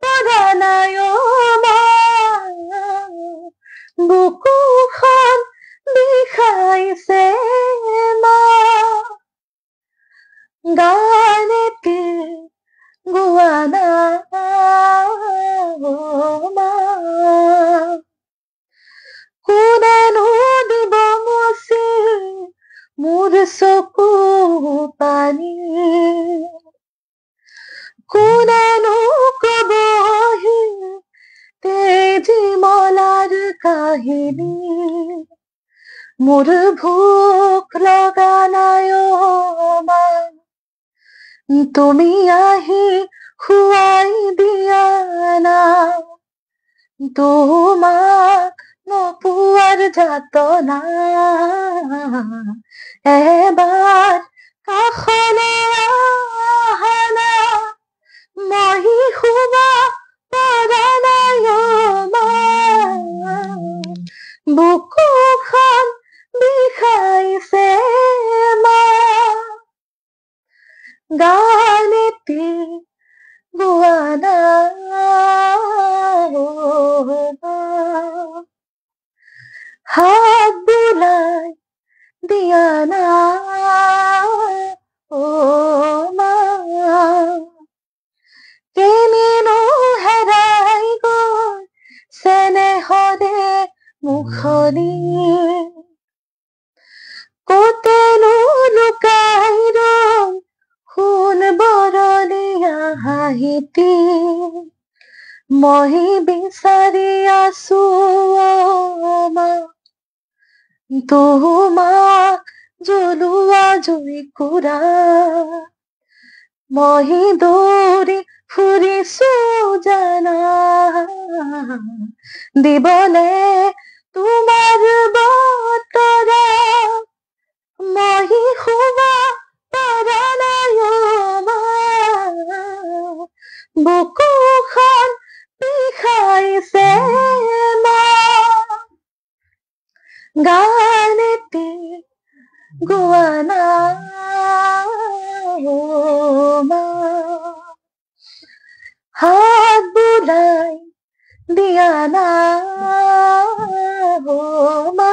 পৰা নাই বুকুখন বিষাইছে মা, গানেতে গোৱানা কোনেনো দিব মুচি মোৰ চকু পানী, কোনেনো কবহি তেজি মলাৰ কাহিনী, মোৰ ভোক লগা নাই মা, তুমি আহি খুৱাই দিয়া না, তোমাক নপুয়াৰ যাতনা এবাৰ কাষলে আহানা মহি শুবা পৰা নাই মা বুকুখন বিষাইছে মা গান এটি গোৱা নাই হাত বুলাই দিয়া না মা কেনেনো হেৰাই গ'ল চেনেহৰে মুখনি কতেনো লুকাই ৰল সোণ বৰণীয়া হাঁহিটি মই বিচাৰি আছো মা তোমাক জ্বলোৱা জুইকুৰা মই দৌৰি ফুৰিছো জানা দিবলে তোমাৰ বতৰা মই শুবা পৰা নাই মা বুকুখন বিষাইছে মা গান এটি গোৱা নাই মা হাত বুলাই দিয়া না মা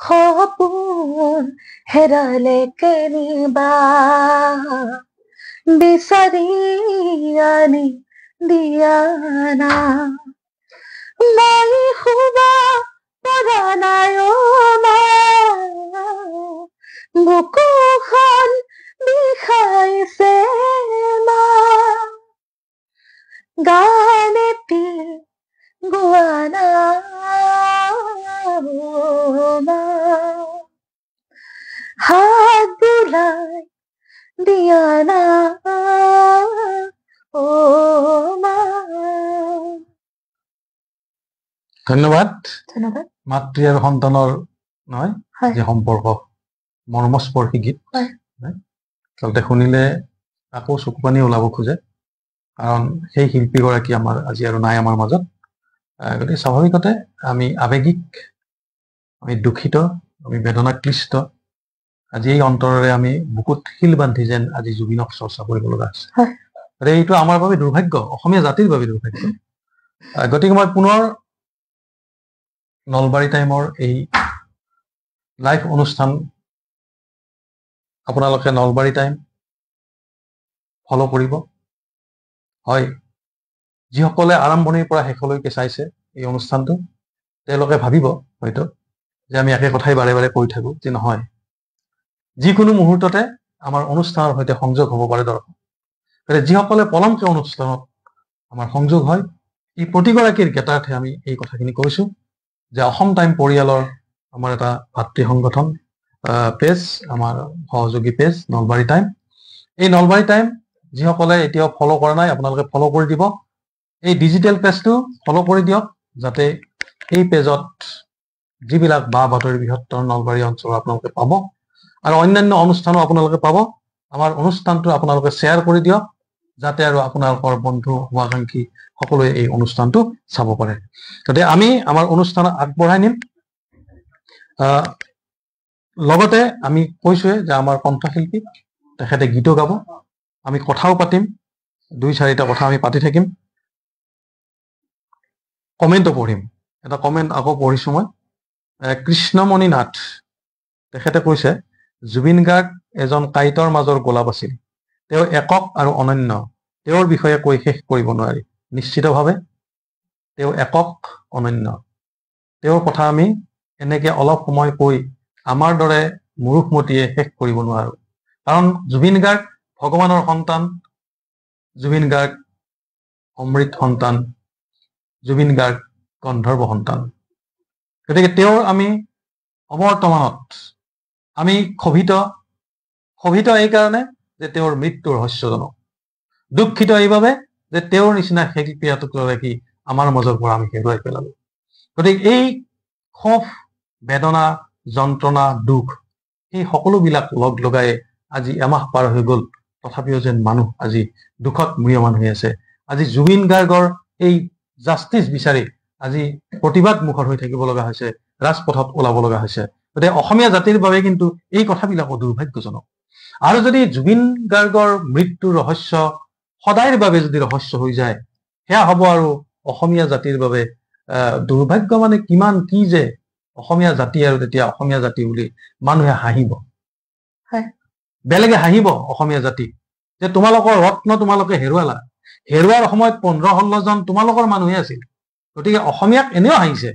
সপোন হেৰালে কেনিবা বিচাৰি আনি দিয়া না মই শুবা পৰা নাই মা বুকুখন বিষাইছে মা গান এটি গোৱা নাই মা হাত বুলাই দিয়া না মা ধন্যবাদ ধন্যবাদ মাতৃ আৰু সন্তানৰ নহয় হয় যে সম্পৰ্ক মৰ্মস্পৰ্শী গীত হয় আচলতে শুনিলে আকৌ চকু পানী ওলাব খোজে কাৰণ সেই শিল্পীগৰাকী আমাৰ আজি আৰু নাই আমাৰ মাজত গতিকে স্বাভাৱিকতে আমি আৱেগিক আমি দুখিত আমি বেদনাক্লিষ্ট আজি এই অন্তৰেৰে আমি বুকুত শিল বান্ধি যেন আজি জুবিনক চৰ্চা কৰিব লগা আছে হয় গতিকে এইটো আমাৰ বাবে দুৰ্ভাগ্য অসমীয়া জাতিৰ বাবে দুৰ্ভাগ্য গতিকে মই পুনৰ নলবাৰী টাইমৰ এই লাইভ অনুষ্ঠান আপোনালোকে নলবাৰী টাইম ফলো কৰিব হয় যিসকলে আৰম্ভণিৰ পৰা শেষলৈকে চাইছে এই অনুষ্ঠানটো তেওঁলোকে ভাবিব হয়তো যে আমি একে কথাই বাৰে বাৰে কৈ থাকো যে নহয় যিকোনো মুহূৰ্ততে আমাৰ অনুষ্ঠানৰ সৈতে সংযোগ হ'ব পাৰে দৰ্শক গতিকে যিসকলে পলমকে অনুষ্ঠানত আমাৰ সংযোগ হয় এই প্ৰতিগৰাকীৰ জ্ঞাতাৰ্থে আমি এই কথাখিনি কৈছো যে অসম টাইম পৰিয়ালৰ আমাৰ এটা ভাতৃ সংগঠন পেজ আমাৰ সহযোগী পেজ নলবাৰী টাইম এই নলবাৰী টাইম যিসকলে এতিয়াও ফলো কৰা নাই আপোনালোকে ফলো কৰি দিব এই ডিজিটেল পেজটো ফলো কৰি দিয়ক যাতে এই পেজত যিবিলাক বা বাতৰি বৃহত্তৰ নলবাৰী অঞ্চলৰ আপোনালোকে পাব আৰু অন্যান্য অনুষ্ঠানো আপোনালোকে পাব আমাৰ অনুষ্ঠানটো আপোনালোকে শ্বেয়াৰ কৰি দিয়ক যাতে আৰু আপোনালোকৰ বন্ধু শুভাকাংক্ষী সকলোৱে এই অনুষ্ঠানটো চাব পাৰে গতিকে আমি আমাৰ অনুষ্ঠান আগবঢ়াই নিম লগতে আমি কৈছোৱে যে আমাৰ কণ্ঠশিল্পী তেখেতে গীতো গাব আমি কথাও পাতিম 2-4টা কথা আমি পাতি থাকিম কমেণ্টও পঢ়িম এটা কমেণ্ট আকৌ পঢ়িছো মই কৃষ্ণমণি নাথ তেখেতে কৈছে জুবিন গাৰ্গ এজন কাঁইটৰ মাজৰ গোলাপ আছিল তেওঁ একক আৰু অনন্য তেওঁৰ বিষয়ে কৈ শেষ কৰিব নোৱাৰি নিশ্চিতভাৱে তেওঁ একক অনন্য তেওঁৰ কথা আমি এনেকে অলপ সময় কৈ আমাৰ দৰে মুৰুখমতীয়ে শেষ কৰিব নোৱাৰো কাৰণ জুবিন গাৰ্গ ভগৱানৰ সন্তান জুবিন গাৰ্গ অমৃত সন্তান জুবিন গাৰ্গ গন্ধৰ্ব সন্তান গতিকে তেওঁৰ আমি অবৰ্তমানত আমি ক্ষোভিত এই কাৰণে যে তেওঁৰ মৃত্যু ৰহস্যজনক দুখিত এইভাবে যে তেওঁৰ নিচিনা শিল্পী এটুকুৰাকী আমাৰ মাজৰ পৰা আমি হেৰুৱাই পেলালো গতিকে এই ক্ষোভ, বেদনা, যন্ত্ৰণা, দুখ এই সকলোবিলাক লগ লগাই আজি এমাহ পাৰ হৈ গ'ল, তথাপিও যেন মানুহ আজি দুখত ম্ৰিয়মান হৈ আছে। আজি জুবিন গাৰ্গৰ এই জাষ্টিচ বিচাৰি আজি প্ৰতিবাদ মুখৰ হৈ থাকিব লগা হৈছে, ৰাজপথত ওলাব লগা হৈছে। গতিকে অসমীয়া জাতিৰ বাবে কিন্তু এই কথাবিলাকো দুৰ্ভাগ্যজনক। আৰু যদি জুবিন গাৰ্গৰ মৃত্যুৰ ৰহস্য সদায়ৰ বাবে যদি ৰহস্য হৈ যায়, সেয়া হ'ব আৰু অসমীয়া জাতিৰ বাবে দুৰ্ভাগ্য। মানে কিমান কি যে অসমীয়া জাতি, আৰু তেতিয়া অসমীয়া জাতি বুলি মানুহে হাঁহিব, বেলেগে হাঁহিব অসমীয়া জাতি, যে তোমালোকৰ ৰত্ন তোমালোকে হেৰুৱালা। হেৰুৱাৰ সময়ত 15-16 জন তোমালোকৰ মানুহে আছিল, গতিকে অসমীয়াক এনেও হাঁহিছে।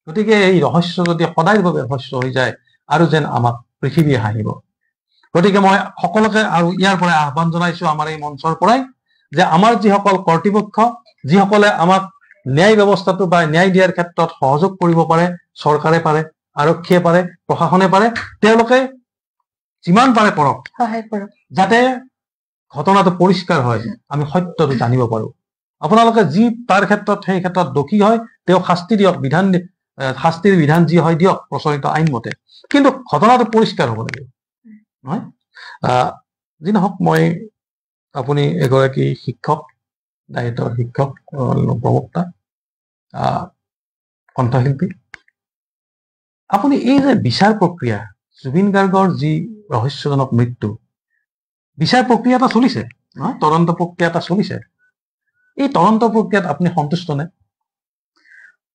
গতিকে এই ৰহস্য যদি সদায়ৰ বাবে ৰহস্য হৈ যায়, আৰু যেন আমাক পৃথিৱীয়ে হাঁহিব। গতিকে মই সকলোকে আৰু ইয়াৰ পৰাই আহ্বান জনাইছো, আমাৰ এই মঞ্চৰ পৰাই, যে আমাৰ যিসকল কৰ্তৃপক্ষ, যিসকলে আমাক ন্যায় ব্যৱস্থাটো বা ন্যায় দিয়াৰ ক্ষেত্ৰত সহযোগ কৰিব পাৰে, চৰকাৰে পাৰে, আৰক্ষীয়ে পাৰে, প্ৰশাসনে পাৰে, তেওঁলোকে যিমান পাৰে কৰক, যাতে ঘটনাটো পৰিষ্কাৰ হয়, আমি সত্যটো জানিব পাৰো। আপোনালোকে যি তাৰ ক্ষেত্ৰত সেই ক্ষেত্ৰত দোষী হয়, তেওঁ শাস্তি দিয়ক, শাস্তিৰ বিধান যি হয় দিয়ক প্ৰচলিত আইন মতে, কিন্তু ঘটনাটো পৰিষ্কাৰ হ'ব লাগিব, নহয়? যি নহওক, আপুনি এগৰাকী শিক্ষক, দায়িত্বৰ শিক্ষক, প্ৰবক্তা, কণ্ঠশিল্পী। আপুনি এই যে বিচাৰ প্ৰক্ৰিয়া, জুবিন গাৰ্গৰ যি ৰহস্যজনক মৃত্যু, বিচাৰ প্ৰক্ৰিয়া এটা চলিছে, নহয়? তদন্ত প্ৰক্ৰিয়া এটা চলিছে। এই তদন্ত প্ৰক্ৰিয়াত আপুনি সন্তুষ্ট নে?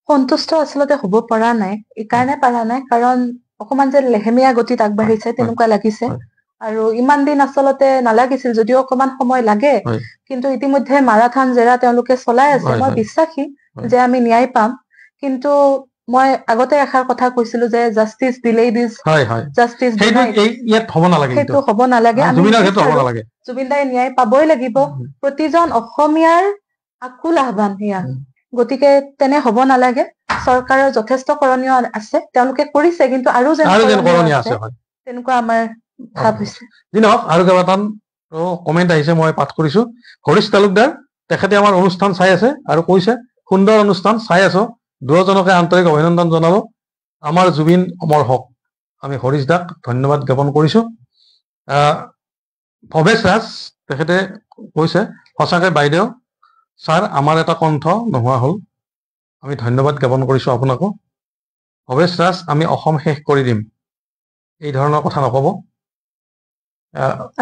সন্তুষ্ট আচলতে হ'ব পৰা নাই। এইকাৰণে পৰা নাই কাৰণ অকমান যে লেহেমীয়া গতিত আগবাঢ়িছে তেনেকুৱা লাগিছে। আৰু ইমান দিন আচলতে নালাগিছিল, যদিও অকমান সময় লাগে, কিন্তু ইতিমধ্যে মাৰাথান জেৰা তেওঁলোকে চলাই আছে। মই বিশ্বাসী যে আমি ন্যায় পাম, কিন্তু মই আগতে এষাৰ কথা কৈছিলো যে justice delayed is justice denied. সেইটো হ'ব নালাগে। আমি জুবিন দাই ন্যায় পাবই লাগিব। প্ৰতিজন অসমীয়াৰ আকুল আহ্বান সেয়া। গতিকে তেনে হ'ব নালাগে। চৰকাৰৰ যথেষ্ট কৰণীয় আছে, তেওঁলোকে কৰিছে, কিন্তু আৰু যেন কৰণীয় আছে, তেনেকুৱা আমাৰ ভাৱ হৈছে। যি নহওক, আৰু কেইবাটান কমেণ্ট আহিছে, মই পাঠ কৰিছো। হৰিশ তালুকদাৰ, তেখেতে আমাৰ অনুষ্ঠান চাই আছে আৰু কৈছে, সুন্দৰ অনুষ্ঠান চাই আছো, দুয়োজনকে আন্তৰিক অভিনন্দন জনালো, আমাৰ জুবিন অমৰ হওক। আমি হৰিশ দাক ধন্যবাদ জ্ঞাপন কৰিছো। ভৱেশ ৰাজ, তেখেতে কৈছে, সঁচাকে বাইদেউ ছাৰ, আমাৰ এটা কণ্ঠ নোহোৱা হ'ল। আমি ধন্যবাদ জ্ঞাপন কৰিছো আপোনাকো। ভৱেশ ৰাজ, আমি অসম শেষ কৰি দিম, এই ধৰণৰ কথা নকব।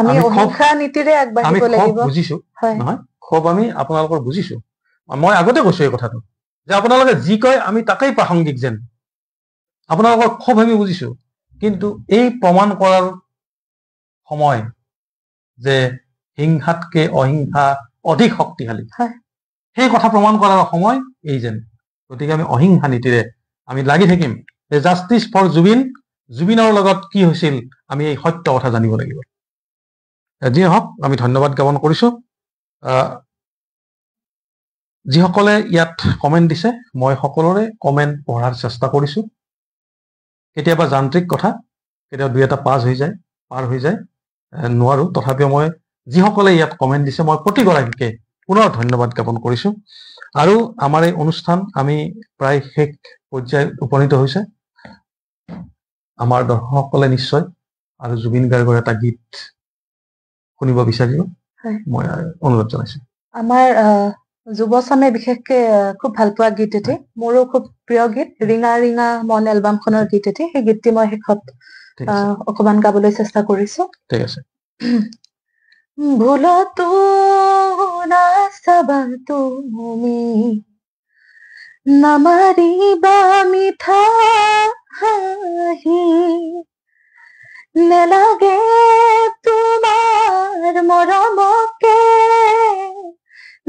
আমি ক্ষোভ বুজিছো, নহয়? ক্ষোভ আমি আপোনালোকৰ বুজিছো। মই আগতে কৈছো এই কথাটো, যে আপোনালোকে যি কয় আমি তাকেই প্ৰাসংগিক যেন। আপোনালোকৰ ক্ষোভ আমি বুজিছো, কিন্তু এই প্ৰমাণ কৰাৰ সময় যে হিংসাতকে অহিংসা অধিক শক্তিশালী, সেই কথা প্ৰমাণ কৰাৰ সময় এই যেন। গতিকে আমি অহিংসা নীতিৰে আমি লাগি থাকিম, যে জাষ্টিচ ফৰ জুবিন, জুবিনৰ লগত কি হৈছিল আমি এই সত্য কথা জানিব লাগিব। যি হওক, আমি ধন্যবাদ জ্ঞাপন কৰিছো যিসকলে ইয়াত কমেণ্ট দিছে। মই সকলোৰে কমেণ্ট পঢ়াৰ চেষ্টা কৰিছো। কেতিয়াবা যান্ত্ৰিক কথা, কেতিয়াবা দুই এটা পাৰ হৈ যায়, নোৱাৰো। তথাপিও মই যিসকলে ইয়াত কমেণ্ট দিছে, মই প্ৰতিগৰাকীকে পুনৰ ধন্যবাদ জ্ঞাপন কৰিছো। আৰু আমাৰ এই অনুষ্ঠান আমি প্ৰায় শেষ পৰ্যায়ত উপনীত হৈছে। আমাৰ দৰ্শকসকলে নিশ্চয় আৰু জুবিন গাৰ্গৰ এটা গীত শুনিব বিচাৰিব, মই অনুৰোধ জনাইছো। আমাৰ যুৱচামে বিশেষকে খুব ভাল পোৱা গীত এটি, মোৰো খুব প্ৰিয় গীত, ৰিঙা ৰিঙা মন এলবামখনৰ গীত এটি। সেই গীতটি মই শেষত অকমান গাবলৈ চেষ্টা কৰিছো। ঠিক আছে। ভুলতো নাচাবা তুমি, নামাৰিবা মিঠা হাঁহি, নেলাগে তোমাৰ মৰমকে,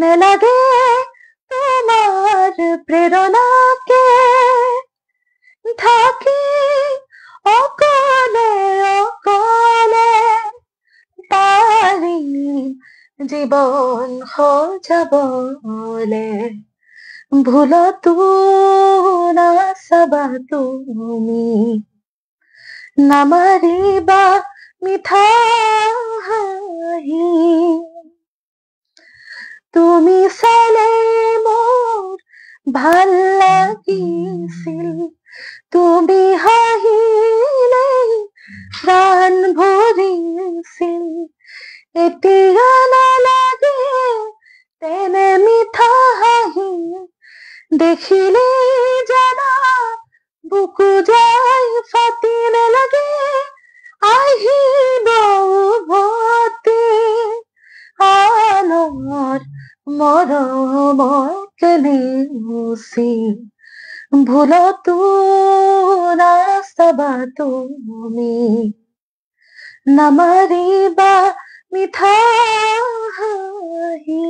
নেলাগে তোমাৰ প্ৰেৰণাকে, থাকি অকলে অকলে পাৰি জীৱন সজাবলে। ভুলতো নাচাবা তুমি, নামাৰিবা মিঠা হাঁহি, তুমি চালে মোৰ ভাল লাগিছিল তুমি হাঁহিলে প্ৰাণ ভৰিছিল এতিয়া নালাগে তেনে মিঠা হাঁহি দেখিলে জানা বুকু যাই ফাটি নালাগে আহিব উভতি আনৰ মৰমকে নেওচি ভুলতো নাচাবা তুমি নামাৰিবা মিঠা হাঁহি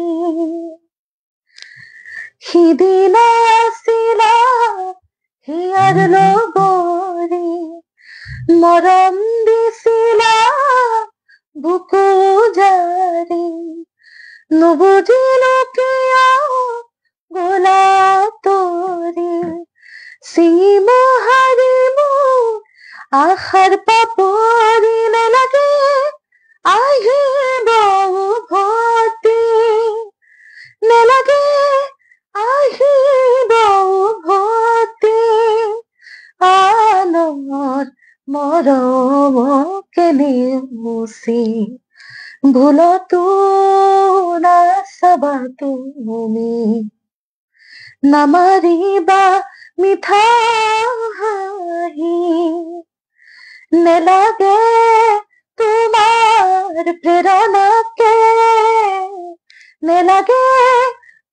সিদিনা আছিলা হিয়াৰ লগৰী মৰম দিছিলা বুকু জাৰি নুবুজিলো কিয় গলা তৰি চিঙিব হাৰিব আশাৰ পাপৰি নালাগে আহিব উভতি নালাগে আহিব উভতি আনৰ মৰমকে নেওচি ভুলতো নাচাবা তুমি নামাৰিবা মিঠা হাঁহি নেলাগে তোমাৰ প্ৰেৰণাকে নেলাগে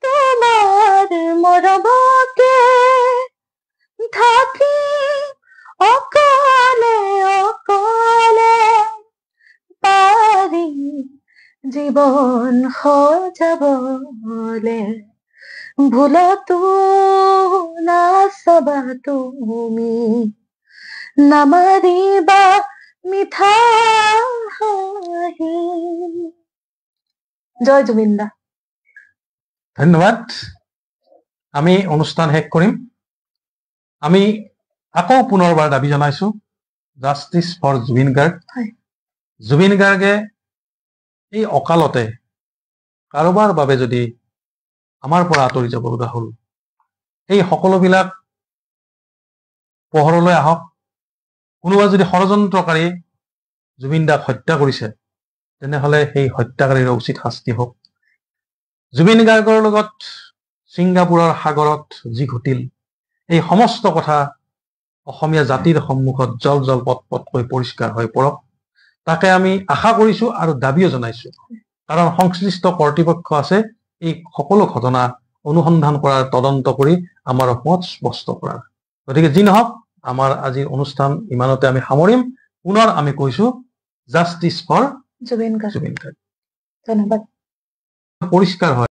তোমাৰ মৰমকে থাকি অকলে অকলে পাৰি জীৱন সজাবলে ভুলতো নাচাবা তুমি নামাৰিবা মিঠা হাঁহি জয় জুবিন দা ধন্যবাদ আমি অনুষ্ঠান শেষ কৰিম আমি আকৌ পুনৰবাৰ দাবী জনাইছো জাষ্টিছ ফৰ জুবিন গাৰ্গ জুবিন গাৰ্গে এই অকালতে কাৰোবাৰ বাবে যদি আমাৰ পৰা আঁতৰি যাব লগা হ'ল এই সকলোবিলাক পোহৰলৈ আহক কোনোবা যদি ষড়যন্ত্ৰকাৰী জুবিন দাক হত্যা কৰিছে তেনেহলে সেই হত্যাকাৰীৰ উচিত শাস্তি হওক জুবিন গাৰ্গৰ লগত ছিংগাপুৰৰ সাগৰত যি ঘটিল এই সমস্ত কথা অসমীয়া জাতিৰ সন্মুখত জল জল পট পটকৈ পৰিষ্কাৰ হৈ পৰক তাকে আমি আশা কৰিছো আৰু দাবীও জনাইছো কাৰণ সংশ্লিষ্ট কৰ্তৃপক্ষ আছে এই সকলো ঘটনা অনুসন্ধান কৰাৰ তদন্ত কৰি আমাৰ মত স্পষ্ট কৰাৰ গতিকে যি নহওক আমাৰ আজিৰ অনুষ্ঠান ইমানতে আমি সামৰিম পুনৰ আমি কৈছো জাষ্টিছ ফৰ জুবিন গাৰ্গ জুবিন গাৰ্গ ধন্যবাদ পৰিষ্কাৰ হয়